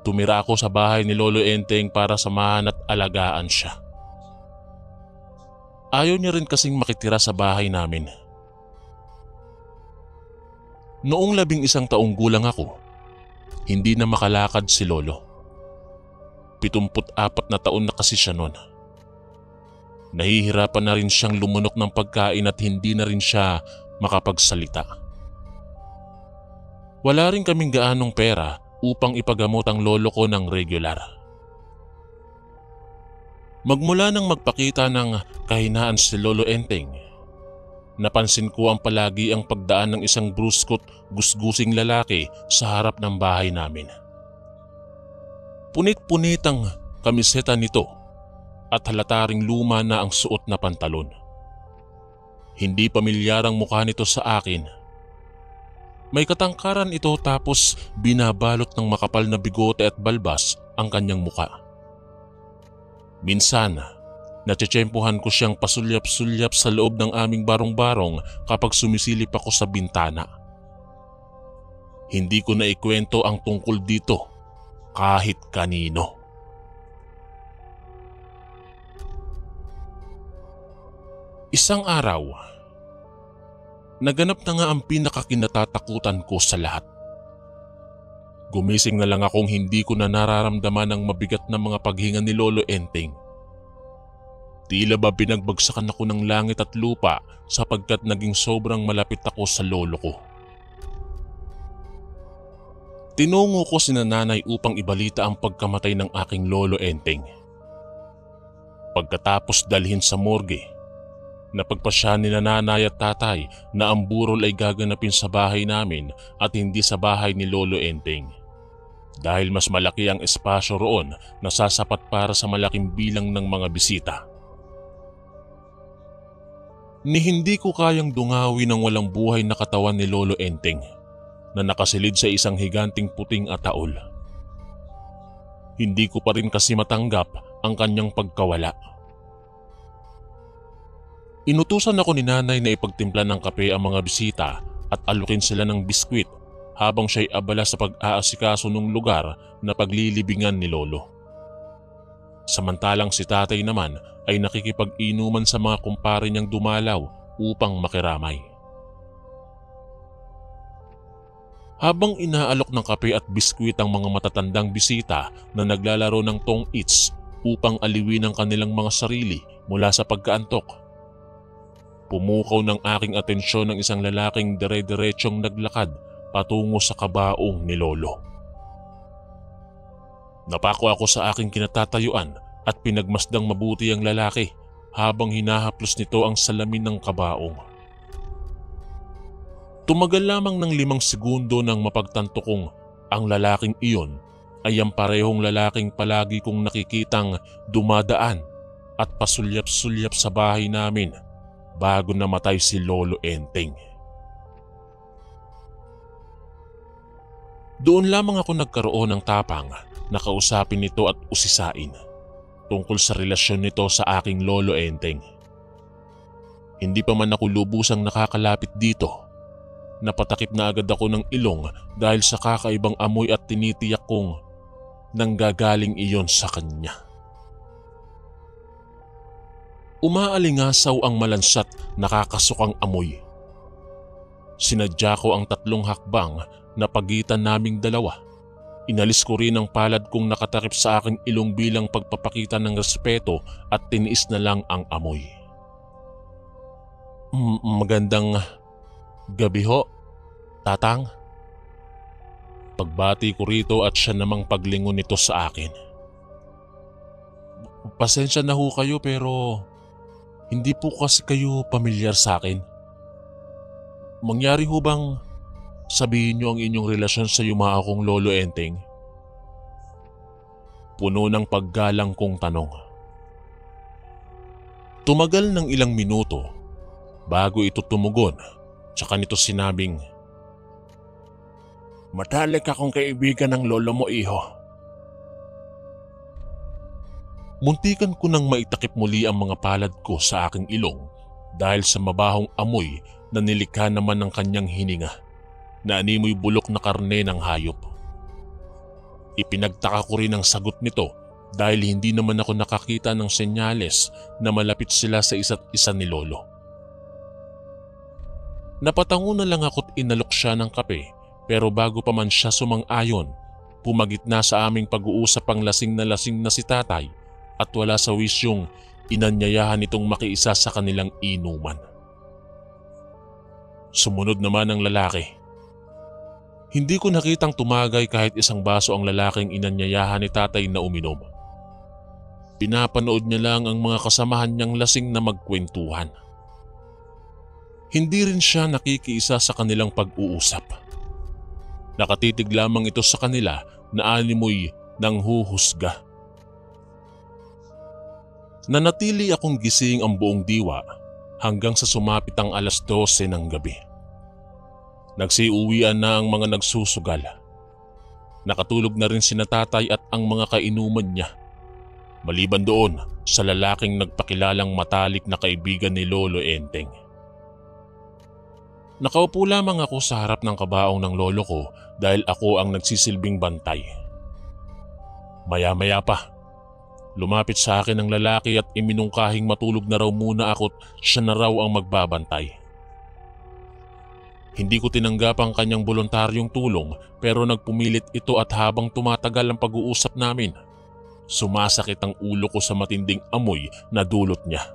tumira ako sa bahay ni Lolo Enteng para samahan at alagaan siya. Ayaw niya rin kasing makitira sa bahay namin. Noong 11 taong gulang ako, hindi na makalakad si Lolo. 74 na taon na kasi siya noon. Nahihirapan na rin siyang lumunok ng pagkain at hindi na rin siya makapagsalita. Wala rin kaming gaanong pera upang ipagamot ang lolo ko ng regular. Magmula nang magpakita ng kahinaan si Lolo Enteng, napansin ko ang palagi ang pagdaan ng isang brusko't gusgusing lalaki sa harap ng bahay namin. Punit-punit ang kamiseta nito at halata ring luma na ang suot na pantalon. Hindi pamilyar ang mukha nito sa akin. May katangkaran ito tapos binabalot ng makapal na bigote at balbas ang kanyang mukha. Minsan, natsetsempohan ko siyang pasulyap-sulyap sa loob ng aming barong-barong kapag sumisilip ako sa bintana. Hindi ko na ikwento ang tungkol dito kahit kanino. Isang araw, naganap na nga ang pinakakinatatakutan ko sa lahat. Gumising na lang akong hindi ko na nararamdaman ang mabigat na mga paghinga ni Lolo Enteng. Tila ba binagbagsakan ako ng langit at lupa sapagkat naging sobrang malapit ako sa lolo ko. Tinungo ko si nanay upang ibalita ang pagkamatay ng aking lolo Enteng. Pagkatapos dalhin sa morgue, napagpasya ni nanay at tatay na ang burol ay gaganapin sa bahay namin at hindi sa bahay ni Lolo Enteng. Dahil mas malaki ang espasyo roon na sasapat para sa malaking bilang ng mga bisita. Ni hindi ko kayang dungawi ng walang buhay na katawan ni Lolo Enteng na nakasilid sa isang higanting puting ataol. Hindi ko pa rin kasi matanggap ang kanyang pagkawala. Inutusan ako ni nanay na ipagtimpla ng kape ang mga bisita at alukin sila ng biskwit habang siya'y abala sa pag-aasikaso ng lugar na paglilibingan ni Lolo. Samantalang si tatay naman ay nakikipag-inuman sa mga kumpare niyang dumalaw upang makiramay. Habang inaalok ng kape at biskwit ang mga matatandang bisita na naglalaro ng tong-its upang aliwin ang kanilang mga sarili mula sa pagkaantok, pumukaw ng aking atensyon ng isang lalaking dire-diretsyong naglakad patungo sa kabaong ni Lolo. Napako ako sa aking kinatatayuan at pinagmasdang mabuti ang lalaki habang hinahaplos nito ang salamin ng kabaong. Tumagal lamang ng 5 segundo nang mapagtanto kong ang lalaking iyon ay ang parehong lalaking palagi kong nakikitang dumadaan at pasulyap-sulyap sa bahay namin bago namatay si Lolo Enteng. Doon lamang ako nagkaroon ng tapang na kausapin nito at usisain tungkol sa relasyon nito sa aking Lolo Enteng. Hindi pa man ako lubusang nakakalapit dito, napatakip na agad ako ng ilong dahil sa kakaibang amoy at tinitiyak kong nanggagaling iyon sa kanya. Umaalingasaw ang malansat nakakasukang amoy. Sinadya ko ang 3 hakbang na pagitan naming dalawa. Inalis ko rin ang palad kong nakatakip sa aking ilong bilang pagpapakita ng respeto at tiniis na lang ang amoy. Magandang gabi ho, tatang. Pagbati ko rito at siya namang paglingon nito sa akin. Pasensya na ho kayo pero hindi po kasi kayo pamilyar sa akin. Mangyari ho bang sabihin niyo ang inyong relasyon sa yumao kong Lolo Enteng? Puno ng paggalang kong tanong. Tumagal ng ilang minuto bago ito tumugon. Tsaka nito sinabing, "Matalik akong kaibigan ng lolo mo, iho." Muntikan ko nang maitakip muli ang mga palad ko sa aking ilong dahil sa mabahong amoy na nilikha naman ng kanyang hininga na animoy bulok na karne ng hayop. Ipinagtaka ko rin ang sagot nito dahil hindi naman ako nakakita ng senyales na malapit sila sa isa't isa ni Lolo. Napatango na lang ako't inalok siya ng kape pero bago pa man siya sumang-ayon, pumagitna sa aming pag-uusap ang lasing na si tatay at wala sa wisyong inanyayahan itong makiisa sa kanilang inuman. Sumunod naman ang lalaki. Hindi ko nakitang tumagay kahit isang baso ang lalaking inanyayahan ni tatay na uminom. Pinapanood niya lang ang mga kasamahan niyang lasing na magkwentuhan. Hindi rin siya nakikiisa sa kanilang pag-uusap. Nakatitig lamang ito sa kanila na animoy nang huhusga. Nanatili akong gising ang buong diwa hanggang sa sumapit ang 12:00 ng gabi. Nagsiuwian na ang mga nagsusugal. Nakatulog na rin sina tatay at ang mga kainuman niya. Maliban doon sa lalaking nagpakilalang matalik na kaibigan ni Lolo Enteng. Nakaupo lamang ako sa harap ng kabaong ng lolo ko dahil ako ang nagsisilbing bantay. Maya-maya pa, lumapit sa akin ang lalaki at iminungkahing matulog na raw muna ako't siya na raw ang magbabantay. Hindi ko tinanggap ang kanyang voluntaryong tulong pero nagpumilit ito at habang tumatagal ang pag-uusap namin, sumasakit ang ulo ko sa matinding amoy na dulot niya.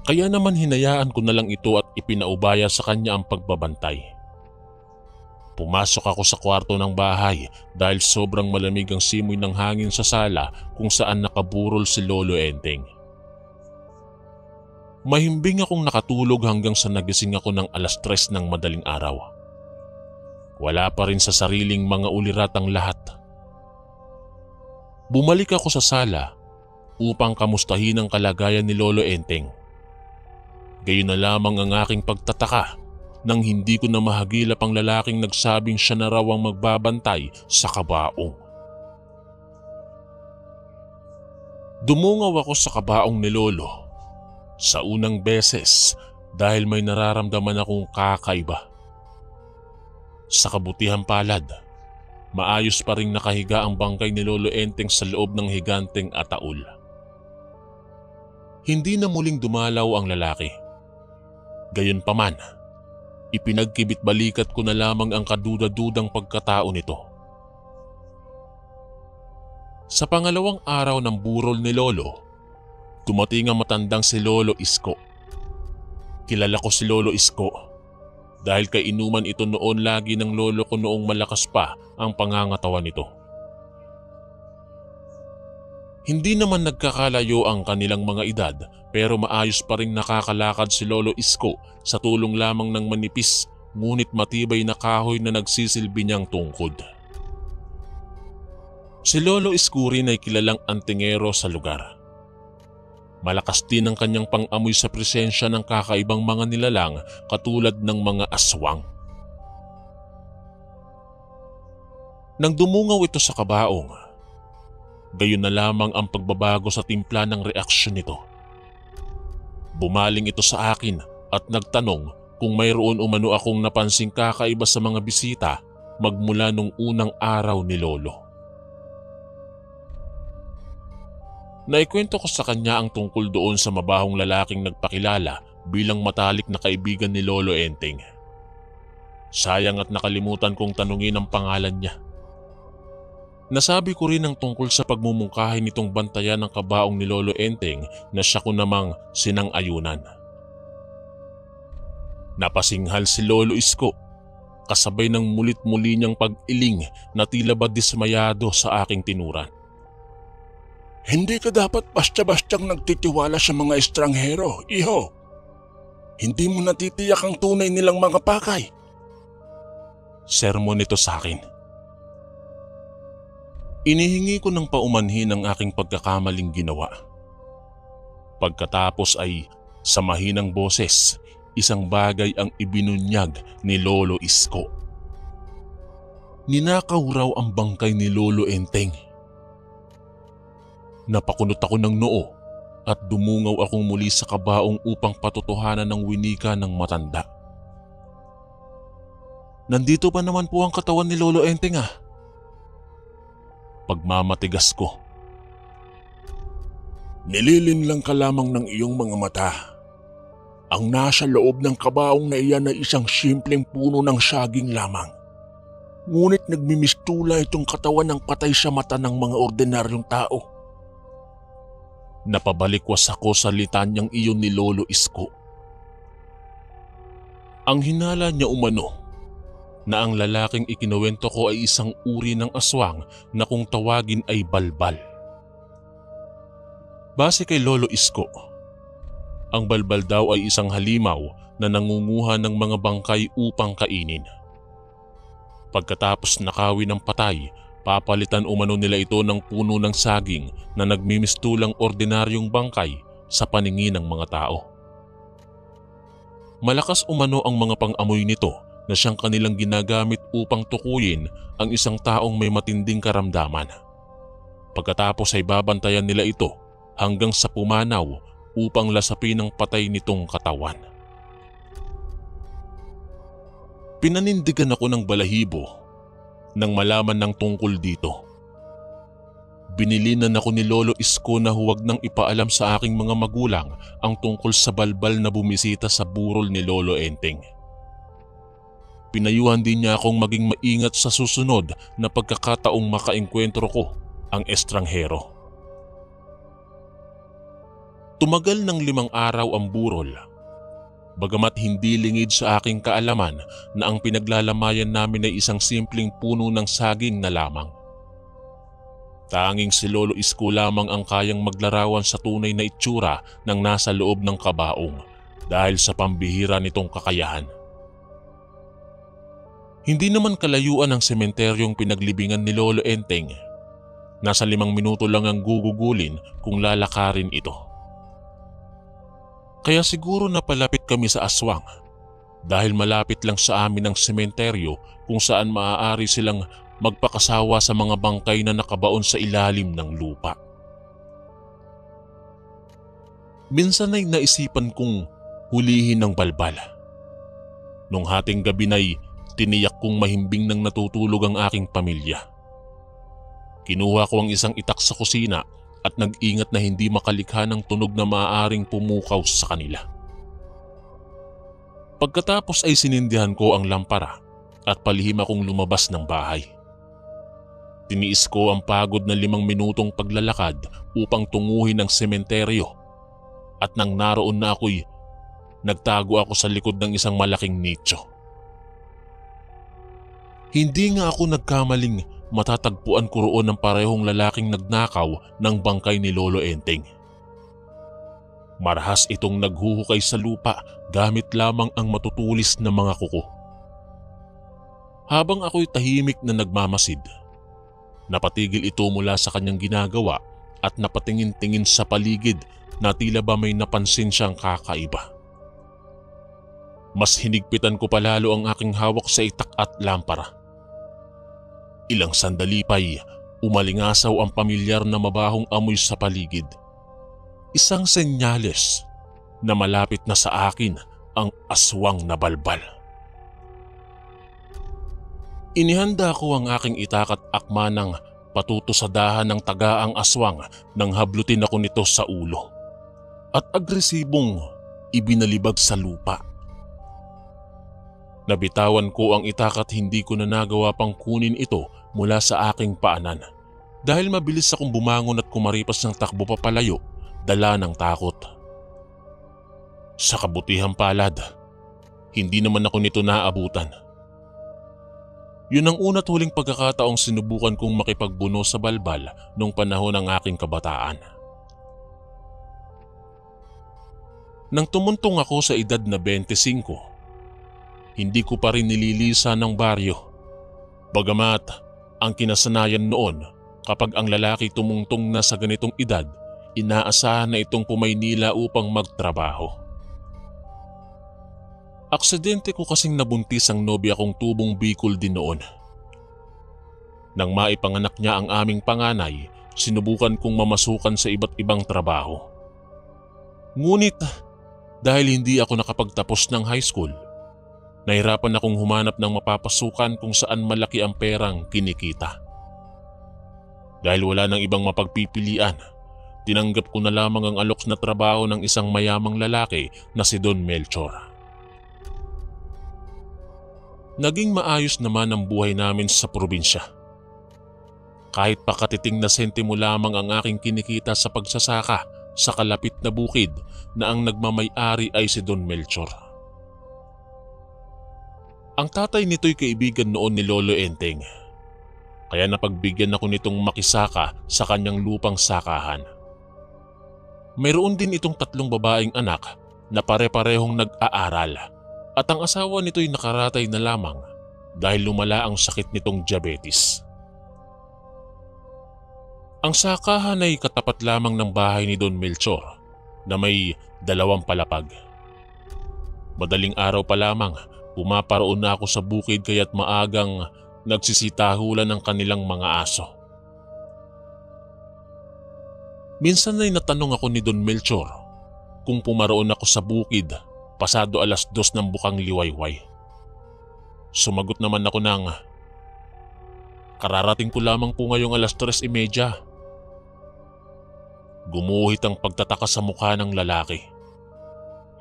Kaya naman hinayaan ko na lang ito at ipinaubaya sa kanya ang pagbabantay. Pumasok ako sa kwarto ng bahay dahil sobrang malamig ang simoy ng hangin sa sala kung saan nakaburol si Lolo Enteng. Mahimbing akong nakatulog hanggang sa nagising ako ng 3:00 ng madaling araw. Wala pa rin sa sariling mga ulirat ang lahat. Bumalik ako sa sala upang kamustahin ang kalagayan ni Lolo Enteng. Gayon na lamang ang aking pagtataka nang hindi ko na mahagilap ang lalaking nagsabing siya na raw ang magbabantay sa kabaong. Dumungaw ako sa kabaong ni Lolo sa unang beses dahil may nararamdaman akong kakaiba. Sa kabutihang palad, maayos pa ring nakahiga ang bangkay ni Lolo Enteng sa loob ng higanteng ataul. Hindi na muling dumalaw ang lalaki. Gayunpaman, ipinagkibit-balikat ko na lamang ang kaduda-dudang pagkatao nito. Sa pangalawang araw ng burol ni Lolo, dumating ang matandang si Lolo Isko. Kilala ko si Lolo Isko dahil kay inuman ito noon lagi ng lolo ko noong malakas pa ang pangangatawan nito. Hindi naman nagkakalayo ang kanilang mga edad pero maayos pa ring nakakalakad si Lolo Isko sa tulong lamang ng manipis ngunit matibay na kahoy na nagsisilbi niyang tungkod. Si Lolo Isko rin ay kilalang antingero sa lugar. Malakas din ang kanyang pang-amoy sa presensya ng kakaibang mga nilalang katulad ng mga aswang. Nang dumungaw ito sa kabaong, gayon na lamang ang pagbabago sa timpla ng reaksyon nito. Bumaling ito sa akin at nagtanong kung mayroon umano akong napansing kakaiba sa mga bisita magmula nung unang araw ni Lolo. Naikwento ko sa kanya ang tungkol doon sa mabahong lalaking nagpakilala bilang matalik na kaibigan ni Lolo Enteng. Sayang at nakalimutan kong tanungin ang pangalan niya. Nasabi ko rin ang tungkol sa pagmumungkahi nitong bantayan ng kabaong ni Lolo Enteng na siya ko namang sinang-ayunan. Napasinghal si Lolo Isko kasabay ng mulit-muli niyang pag-iling na tila ba dismayado sa aking tinuran. Hindi ka dapat basta-bastang nagtitiwala sa mga estranghero, iho. Hindi mo natitiyak ang tunay nilang mga pakay. Sermon nito sa akin. Inihingi ko ng paumanhin ang aking pagkakamaling ginawa. Pagkatapos ay sa mahinang boses, isang bagay ang ibinunyag ni Lolo Isko. Ninakaw raw ang bangkay ni Lolo Enteng. Napakunot ako ng noo at dumungaw akong muli sa kabaong upang patotohanan ng winika ng matanda. Nandito pa naman po ang katawan ni Lolo Enteng ah. Pagmamatigas ko. Nililin lang ka lamang ng iyong mga mata. Ang nasa loob ng kabaong na iyan ay isang simpleng puno ng saging lamang. Ngunit nagmimistula itong katawan ng patay sa mata ng mga ordinaryong tao. Napabalikwas ako sa litanyang iyon ni Lolo Isko. Ang hinala niya umano na ang lalaking ikinuwento ko ay isang uri ng aswang na kung tawagin ay balbal. Base kay Lolo Isko, ang balbal daw ay isang halimaw na nangunguha ng mga bangkay upang kainin. Pagkatapos nakawin ng patay, papalitan umano nila ito ng puno ng saging na nagmimistulang ordinaryong bangkay sa paningin ng mga tao. Malakas umano ang mga pang-amoy nito na siyang kanilang ginagamit upang tukuyin ang isang taong may matinding karamdaman. Pagkatapos ay babantayan nila ito hanggang sa pumanaw upang lasapin ang patay nitong katawan. Pinanindigan ako ng balahibo nang malaman ng tungkol dito. Binilinan ako ni Lolo Isko na huwag nang ipaalam sa aking mga magulang ang tungkol sa balbal na bumisita sa burol ni Lolo Enteng. Pinayuhan din niya akong maging maingat sa susunod na pagkakataong makaengkwentro ko ang estranghero. Tumagal ng 5 araw ang burol Bagamat hindi lingid sa aking kaalaman na ang pinaglalamayan namin ay isang simpleng puno ng saging na lamang. Tanging si Lolo Isko lamang ang kayang maglarawan sa tunay na itsura ng nasa loob ng kabaong dahil sa pambihira nitong kakayahan. Hindi naman kalayuan ang sementeryong pinaglibingan ni Lolo Enteng. Nasa 5 minuto lang ang gugugulin kung lalakarin ito. Kaya siguro napalapit kami sa aswang dahil malapit lang sa amin ang sementeryo kung saan maaari silang magpakasawa sa mga bangkay na nakabaon sa ilalim ng lupa. Minsan ay naisipan kong hulihin ng balbal. Nung hating gabi na'y tiniyak kong mahimbing nang natutulog ang aking pamilya. Kinuha ko ang isang itak sa kusina at nag-ingat na hindi makalikha ng tunog na maaaring pumukaw sa kanila. Pagkatapos ay sinindihan ko ang lampara at palihim akong lumabas ng bahay. Tiniis ko ang pagod na 5 minutong paglalakad upang tunguhin ang sementeryo at nang naroon na ako'y nagtago ako sa likod ng isang malaking nicho. Hindi nga ako nagkamaling matatagpuan ko roon ang parehong lalaking nagnakaw ng bangkay ni Lolo Enteng. Marahas itong naghuhukay sa lupa gamit lamang ang matutulis na mga kuko. Habang ako'y tahimik na nagmamasid, napatigil ito mula sa kanyang ginagawa at napatingin-tingin sa paligid na tila ba may napansin siyang kakaiba. Mas hinigpitan ko palalo ang aking hawak sa itak at lampara. Ilang sandali pa'y umalingasaw ang pamilyar na mabahong amoy sa paligid. Isang senyales na malapit na sa akin ang aswang na balbal. Inihanda ko ang aking itak at akma ng patutusadahan ng tagaang aswang nang hablutin ako nito sa ulo at agresibong ibinalibag sa lupa. Nabitawan ko ang itak at hindi ko na nagawa pang kunin ito mula sa aking paanan dahil mabilis akong bumangon at kumaripas ng takbo papalayo, dala ng takot. Sa kabutihang palad, hindi naman ako nito naabutan. Yun ang una't huling pagkakataong sinubukan kong makipagbuno sa balbal nung panahon ng aking kabataan. Nang tumuntong ako sa edad na 25, hindi ko pa rin nililisa ng baryo. Bagamat ang kinasanayan noon kapag ang lalaki tumungtong na sa ganitong edad, inaasahan na itong pumaynila upang magtrabaho. Aksidente ko kasing nabuntis ang nobya kong tubong Bicol din noon. Nang maipanganak niya ang aming panganay, sinubukan kong mamasukan sa iba't ibang trabaho. Ngunit dahil hindi ako nakapagtapos ng high school, nahirapan akong humanap ng mapapasukan kung saan malaki ang perang kinikita. Dahil wala nang ibang mapagpipilian, tinanggap ko na lamang ang alok na trabaho ng isang mayamang lalaki na si Don Melchor. Naging maayos naman ang buhay namin sa probinsya. Kahit pakatiting na sentimo lamang ang aking kinikita sa pagsasaka sa kalapit na bukid na ang nagmamay-ari ay si Don Melchor. Ang tatay nito'y kaibigan noon ni Lolo Enteng, kaya napagbigyan ako nitong makisaka sa kanyang lupang sakahan. Mayroon din itong 3 babaeng anak na pare-parehong nag-aaral at ang asawa nito'y nakaratay na lamang dahil lumala ang sakit nitong diabetes. Ang sakahan ay katapat lamang ng bahay ni Don Melchor na may 2 palapag. Madaling araw pa lamang, pumaparoon na ako sa bukid kaya't maagang nagsisitahulan ng kanilang mga aso. Minsan ay natanong ako ni Don Melchor kung pumaroon ako sa bukid pasado 2:00 ng bukang liwayway. Sumagot naman ako ng, "Kararating ko lamang po ngayong 3:30. Gumuhit ang pagtataka sa mukha ng lalaki.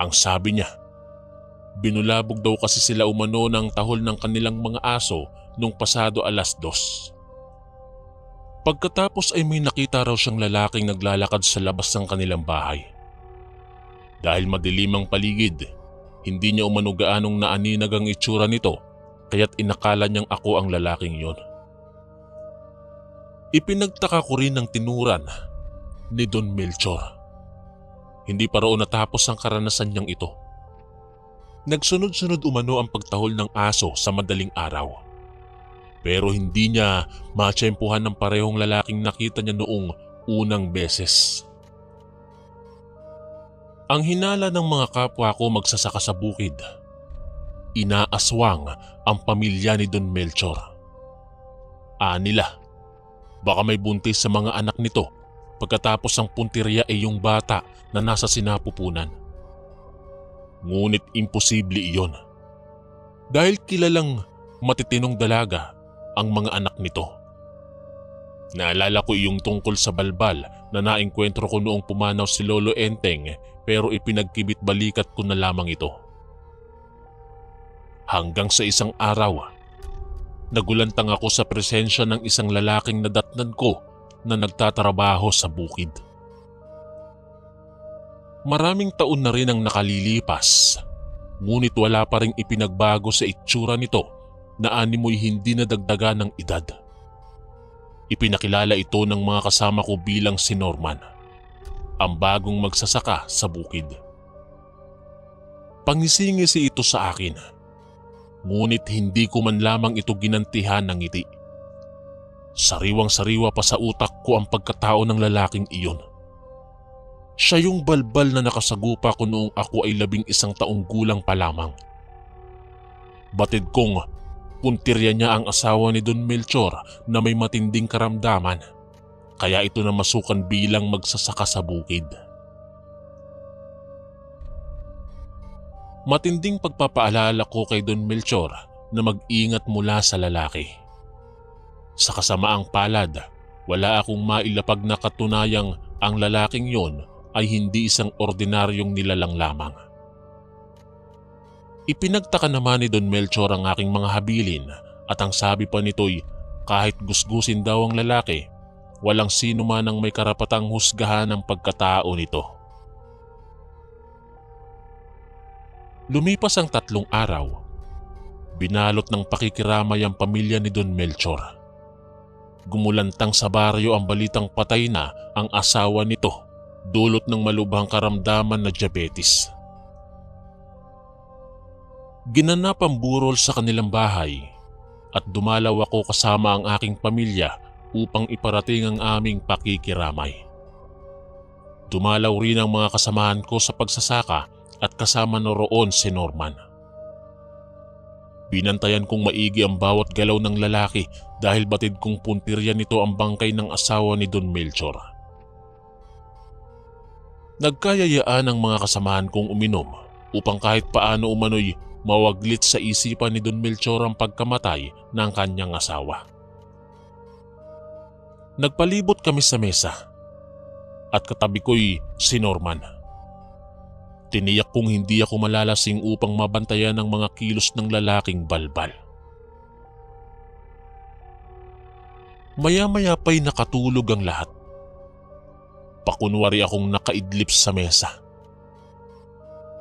Ang sabi niya, binulabog daw kasi sila umano ng tahol ng kanilang mga aso nung pasado 2:00. Pagkatapos ay may nakita raw siyang lalaking naglalakad sa labas ng kanilang bahay. Dahil madilim ang paligid, Hindi niya umano gaanong naaninag ang itsura nito kaya't inakala niyang ako ang lalaking yon. Ipinagtaka ko rin ang tinuran ni Don Melchor. Hindi pa roon natapos ang karanasan niyang ito. Nagsunod-sunod umano ang pagtahol ng aso sa madaling araw. Pero hindi niya matsyempuhan ng parehong lalaking nakita niya noong unang beses. Ang hinala ng mga kapwa ko magsasaka sa bukid. Inaaswang ang pamilya ni Don Melchor. Nila, baka may buntis sa mga anak nito pagkatapos ang puntirya ay yung bata na nasa sinapupunan. Ngunit imposible iyon. Dahil kilalang matitinong dalaga ang mga anak nito. Naalala ko iyong tungkol sa balbal na naengkwentro ko noong pumanaw si Lolo Enteng pero ipinagkibit balikat ko na lamang ito. Hanggang sa isang araw, nagulantang ako sa presensya ng isang lalaking nadatnan ko na nagtatrabaho sa bukid. Maraming taon na rin ang nakalilipas, ngunit wala pa ring ipinagbago sa itsura nito na animoy hindi nadagdagan ng edad. Ipinakilala ito ng mga kasama ko bilang si Norman, ang bagong magsasaka sa bukid. Pangisingisi ito sa akin, ngunit hindi ko man lamang ito ginantihan ng ngiti. Sariwang-sariwa pa sa utak ko ang pagkatao ng lalaking iyon. Siya yung balbal na nakasagupa ko noong ako ay 11 taong gulang pa lamang. Batid kong puntirya niya ang asawa ni Don Melchor na may matinding karamdaman, kaya ito na masukan bilang magsasaka sa bukid. Matinding pagpapaalala ko kay Don Melchor na mag-ingat mula sa lalaki. Sa kasamaang palad, wala akong mailapag na katunayang ang lalaking yon ay hindi isang ordinaryong nilalang lamang. Ipinagtaka naman ni Don Melchor ang aking mga habilin at ang sabi pa nito'y kahit gusgusin daw ang lalaki, walang sino man ang may karapatang husgahan ang pagkatao nito. Lumipas ang 3 araw, binalot ng pakikiramay ang pamilya ni Don Melchor. Gumulantang sa baryo ang balitang patay na ang asawa nito dulot ng malubhang karamdaman na diabetes. Ginanap ang burol sa kanilang bahay at dumalaw ako kasama ang aking pamilya upang iparating ang aming pakikiramay. Dumalaw rin ang mga kasamahan ko sa pagsasaka at kasama na roon si Norman. Binantayan kong maigi ang bawat galaw ng lalaki dahil batid kong puntirya nito ang bangkay ng asawa ni Don Melchor. Nagkayayaan ang mga kasamahan kong uminom upang kahit paano umano'y mawaglit sa isipan ni Don Melchor ang pagkamatay ng kanyang asawa. Nagpalibot kami sa mesa at katabi ko'y si Norman. Tiniyak kong hindi ako malalasing upang mabantayan ang mga kilos ng lalaking balbal. Maya-maya pa'y nakatulog ang lahat. Pakunwari akong nakaidlip sa mesa.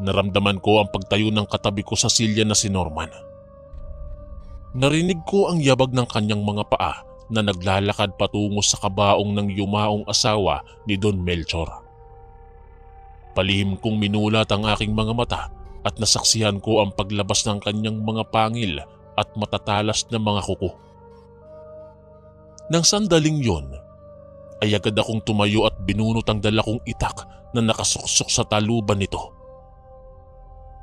Naramdaman ko ang pagtayo ng katabi ko sa silya na si Norman. Narinig ko ang yabag ng kanyang mga paa na naglalakad patungo sa kabaong ng yumaong asawa ni Don Melchor. Palihim kong minulat ang aking mga mata at nasaksihan ko ang paglabas ng kanyang mga pangil at matatalas na mga kuko. Nang sandaling yon, ay agad akong tumayo at binunot ang dala kong itak na nakasuksok sa taluban nito.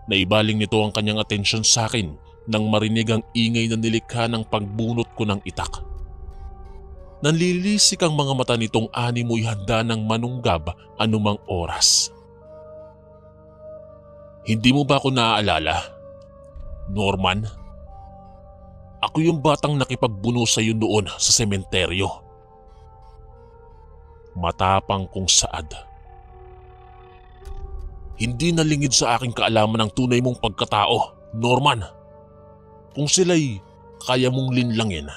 Naibaling nito ang kanyang atensyon sa akin nang marinig ang ingay na nilikha ng pagbunot ko ng itak. Nanlilisik ang mga mata nitong animoy handa ng manunggab anumang oras. Hindi mo ba ako naaalala, Norman? Ako yung batang nakipagbuno sa iyo noon sa sementeryo. Matapang kong saad. Hindi nalingid sa aking kaalaman ang tunay mong pagkatao, Norman. Kung sila'y kaya mong linlangin,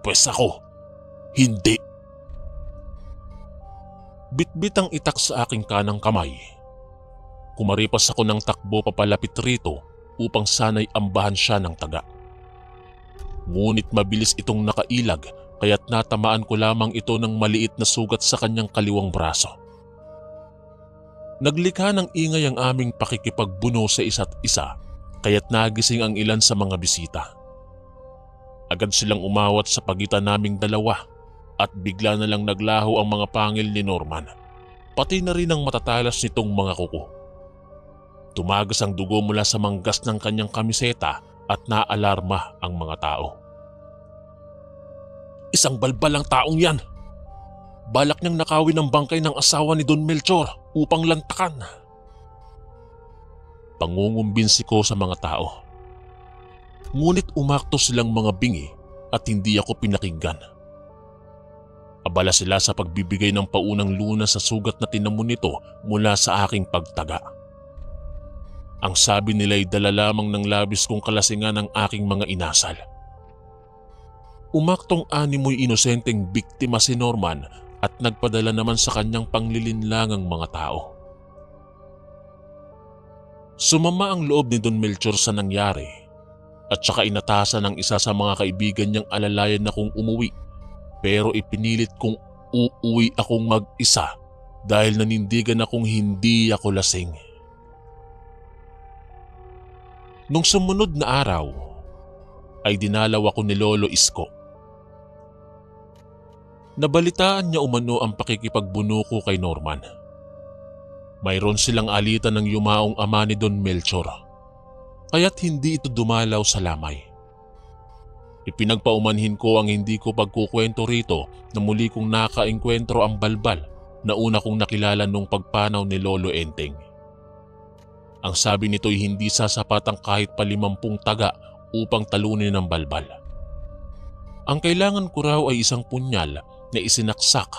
pues ako, hindi. Bitbit ang itak sa aking kanang kamay. Kumaripas ako ng takbo papalapit rito upang sana'y ambahan siya ng taga. Ngunit mabilis itong nakailag kaya't natamaan ko lamang ito ng maliit na sugat sa kanyang kaliwang braso. Naglikha ng ingay ang aming pakikipagbuno sa isa't isa kaya't nagising ang ilan sa mga bisita. Agad silang umawat sa pagitan naming dalawa at bigla na lang naglaho ang mga pangil ni Norman, pati na rin ang matatalas nitong mga kuko. Tumagas ang dugo mula sa manggas ng kanyang kamiseta at naalarma ang mga tao. Isang balbal ang taong yan! Balak niyang nakawin ang bangkay ng asawa ni Don Melchor upang lantakan. Pangungumbinsi ko sa mga tao. Ngunit umakto silang mga bingi at hindi ako pinakinggan. Abala sila sa pagbibigay ng paunang lunas sa sugat na tinamo nito mula sa aking pagtaga. Ang sabi nila'y dala lamang ng labis kong kalasingan ng aking mga inasal. Umaktong animoy inosenteng biktima si Norman at nagpadala naman sa kanyang panglilinlangang mga tao. Sumama ang loob ni Don Melchor sa nangyari at saka inatasan ng isa sa mga kaibigan niyang alalayan na kung umuwi, pero ipinilit kong uuwi akong mag-isa dahil nanindigan akong hindi ako lasing. Nung sumunod na araw ay dinalaw ako ni Lolo Isko. Nabalitaan niya umano ang pakikipagbuno ko kay Norman. Mayroon silang alitan ng yumaong ama ni Don Melchor, kaya't hindi ito dumalaw sa lamay. Ipinagpaumanhin ko ang hindi ko pagkukwento rito na muli kong nakaengkwentro ang balbal na una kong nakilala nung pagpanaw ni Lolo Enteng. Ang sabi nito'y hindi sasapat ang kahit pa 50 taga upang talunin ang balbal. Ang kailangan ko raw ay isang punyal na isinaksak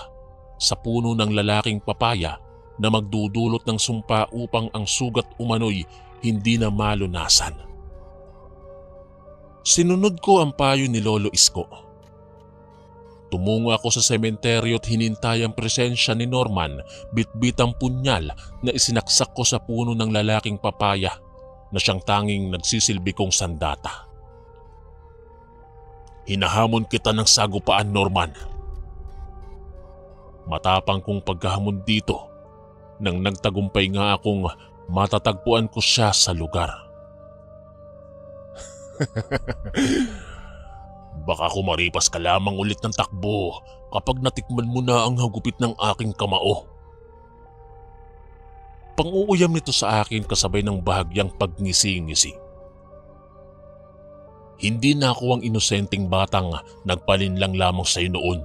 sa puno ng lalaking papaya na magdudulot ng sumpa upang ang sugat umano'y hindi na malunasan. Sinunod ko ang payo ni Lolo Isko. Tumungo ako sa sementeryo at hinintay ang presensya ni Norman, bitbit ang punyal na isinaksak ko sa puno ng lalaking papaya na siyang tanging nagsisilbi kong sandata. Hinahamon kita ng sagupaan, Norman. Matapang kong paghahamon dito nang nagtagumpay nga akong matatagpuan ko siya sa lugar. Baka kumaripas ka lamang ulit ng takbo kapag natikman mo na ang hagupit ng aking kamao. Pang-uuyam nito sa akin kasabay ng bahagyang pagngisi-ngisi. Hindi na ako ang inosenteng batang nagpalinlang lamang sa iyo noon.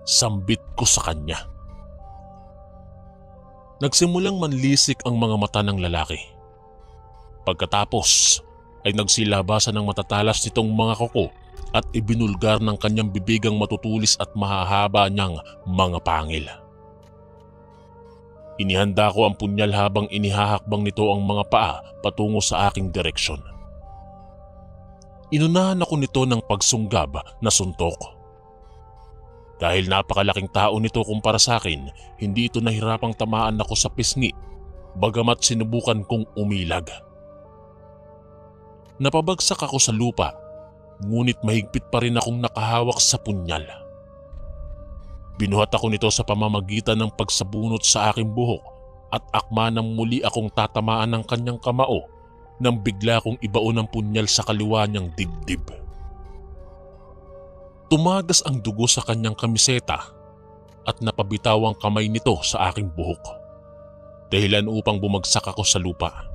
Sambit ko sa kanya. Nagsimulang manlisik ang mga mata ng lalaki. Pagkatapos ay nagsilabasan ng matatalas nitong mga kuko at ibinulgar ng kanyang bibigang matutulis at mahahaba niyang mga pangil. Inihanda ko ang punyal habang inihahakbang nito ang mga paa patungo sa aking direksyon. Inunahan ako nito ng pagsunggab na suntok. Dahil napakalaking tao nito kumpara sa akin, hindi ito nahirapang tamaan ako sa pisngi, bagamat sinubukan kong umilag. Napabagsak ako sa lupa, ngunit mahigpit pa rin akong nakahawak sa punyal. Binuhat ako nito sa pamamagitan ng pagsabunot sa aking buhok at akma nang muli akong tatamaan ng kanyang kamao nang bigla kong ibaon ang punyal sa kaliwa niyang dibdib. Tumagas ang dugo sa kanyang kamiseta at napabitaw ang kamay nito sa aking buhok, dahilan upang bumagsak ako sa lupa.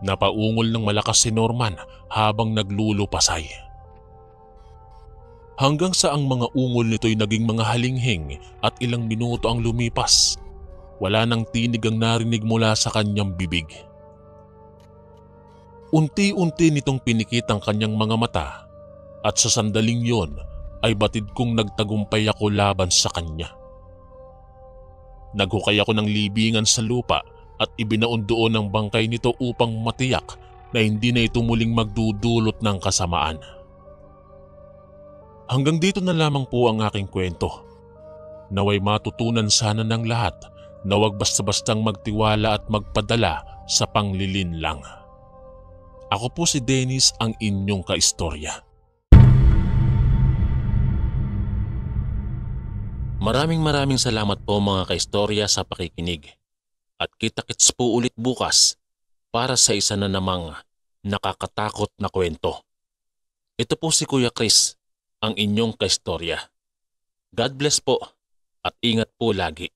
Napaungol ng malakas si Norman habang naglulupasay. Hanggang sa ang mga ungol nito'y naging mga halinghing at ilang minuto ang lumipas, wala nang tinig ang narinig mula sa kanyang bibig. Unti-unti nitong pinikit ang kanyang mga mata at sa sandaling yon ay batid kong nagtagumpay ako laban sa kanya. Naghukay ako ng libingan sa lupa at ibinaon doon ang bangkay nito upang matiyak na hindi na ito muling magdudulot ng kasamaan. Hanggang dito na lamang po ang aking kwento. Naway matutunan sana ng lahat na huwag basta-bastang magtiwala at magpadala sa panglilinlang. Ako po si Dennis, ang inyong kaistorya. Maraming salamat po mga kaistorya sa pakikinig. At kita-kits po ulit bukas para sa isa na namang nakakatakot na kwento. Ito po si Kuya Chris, ang inyong kaistorya. God bless po at ingat po lagi.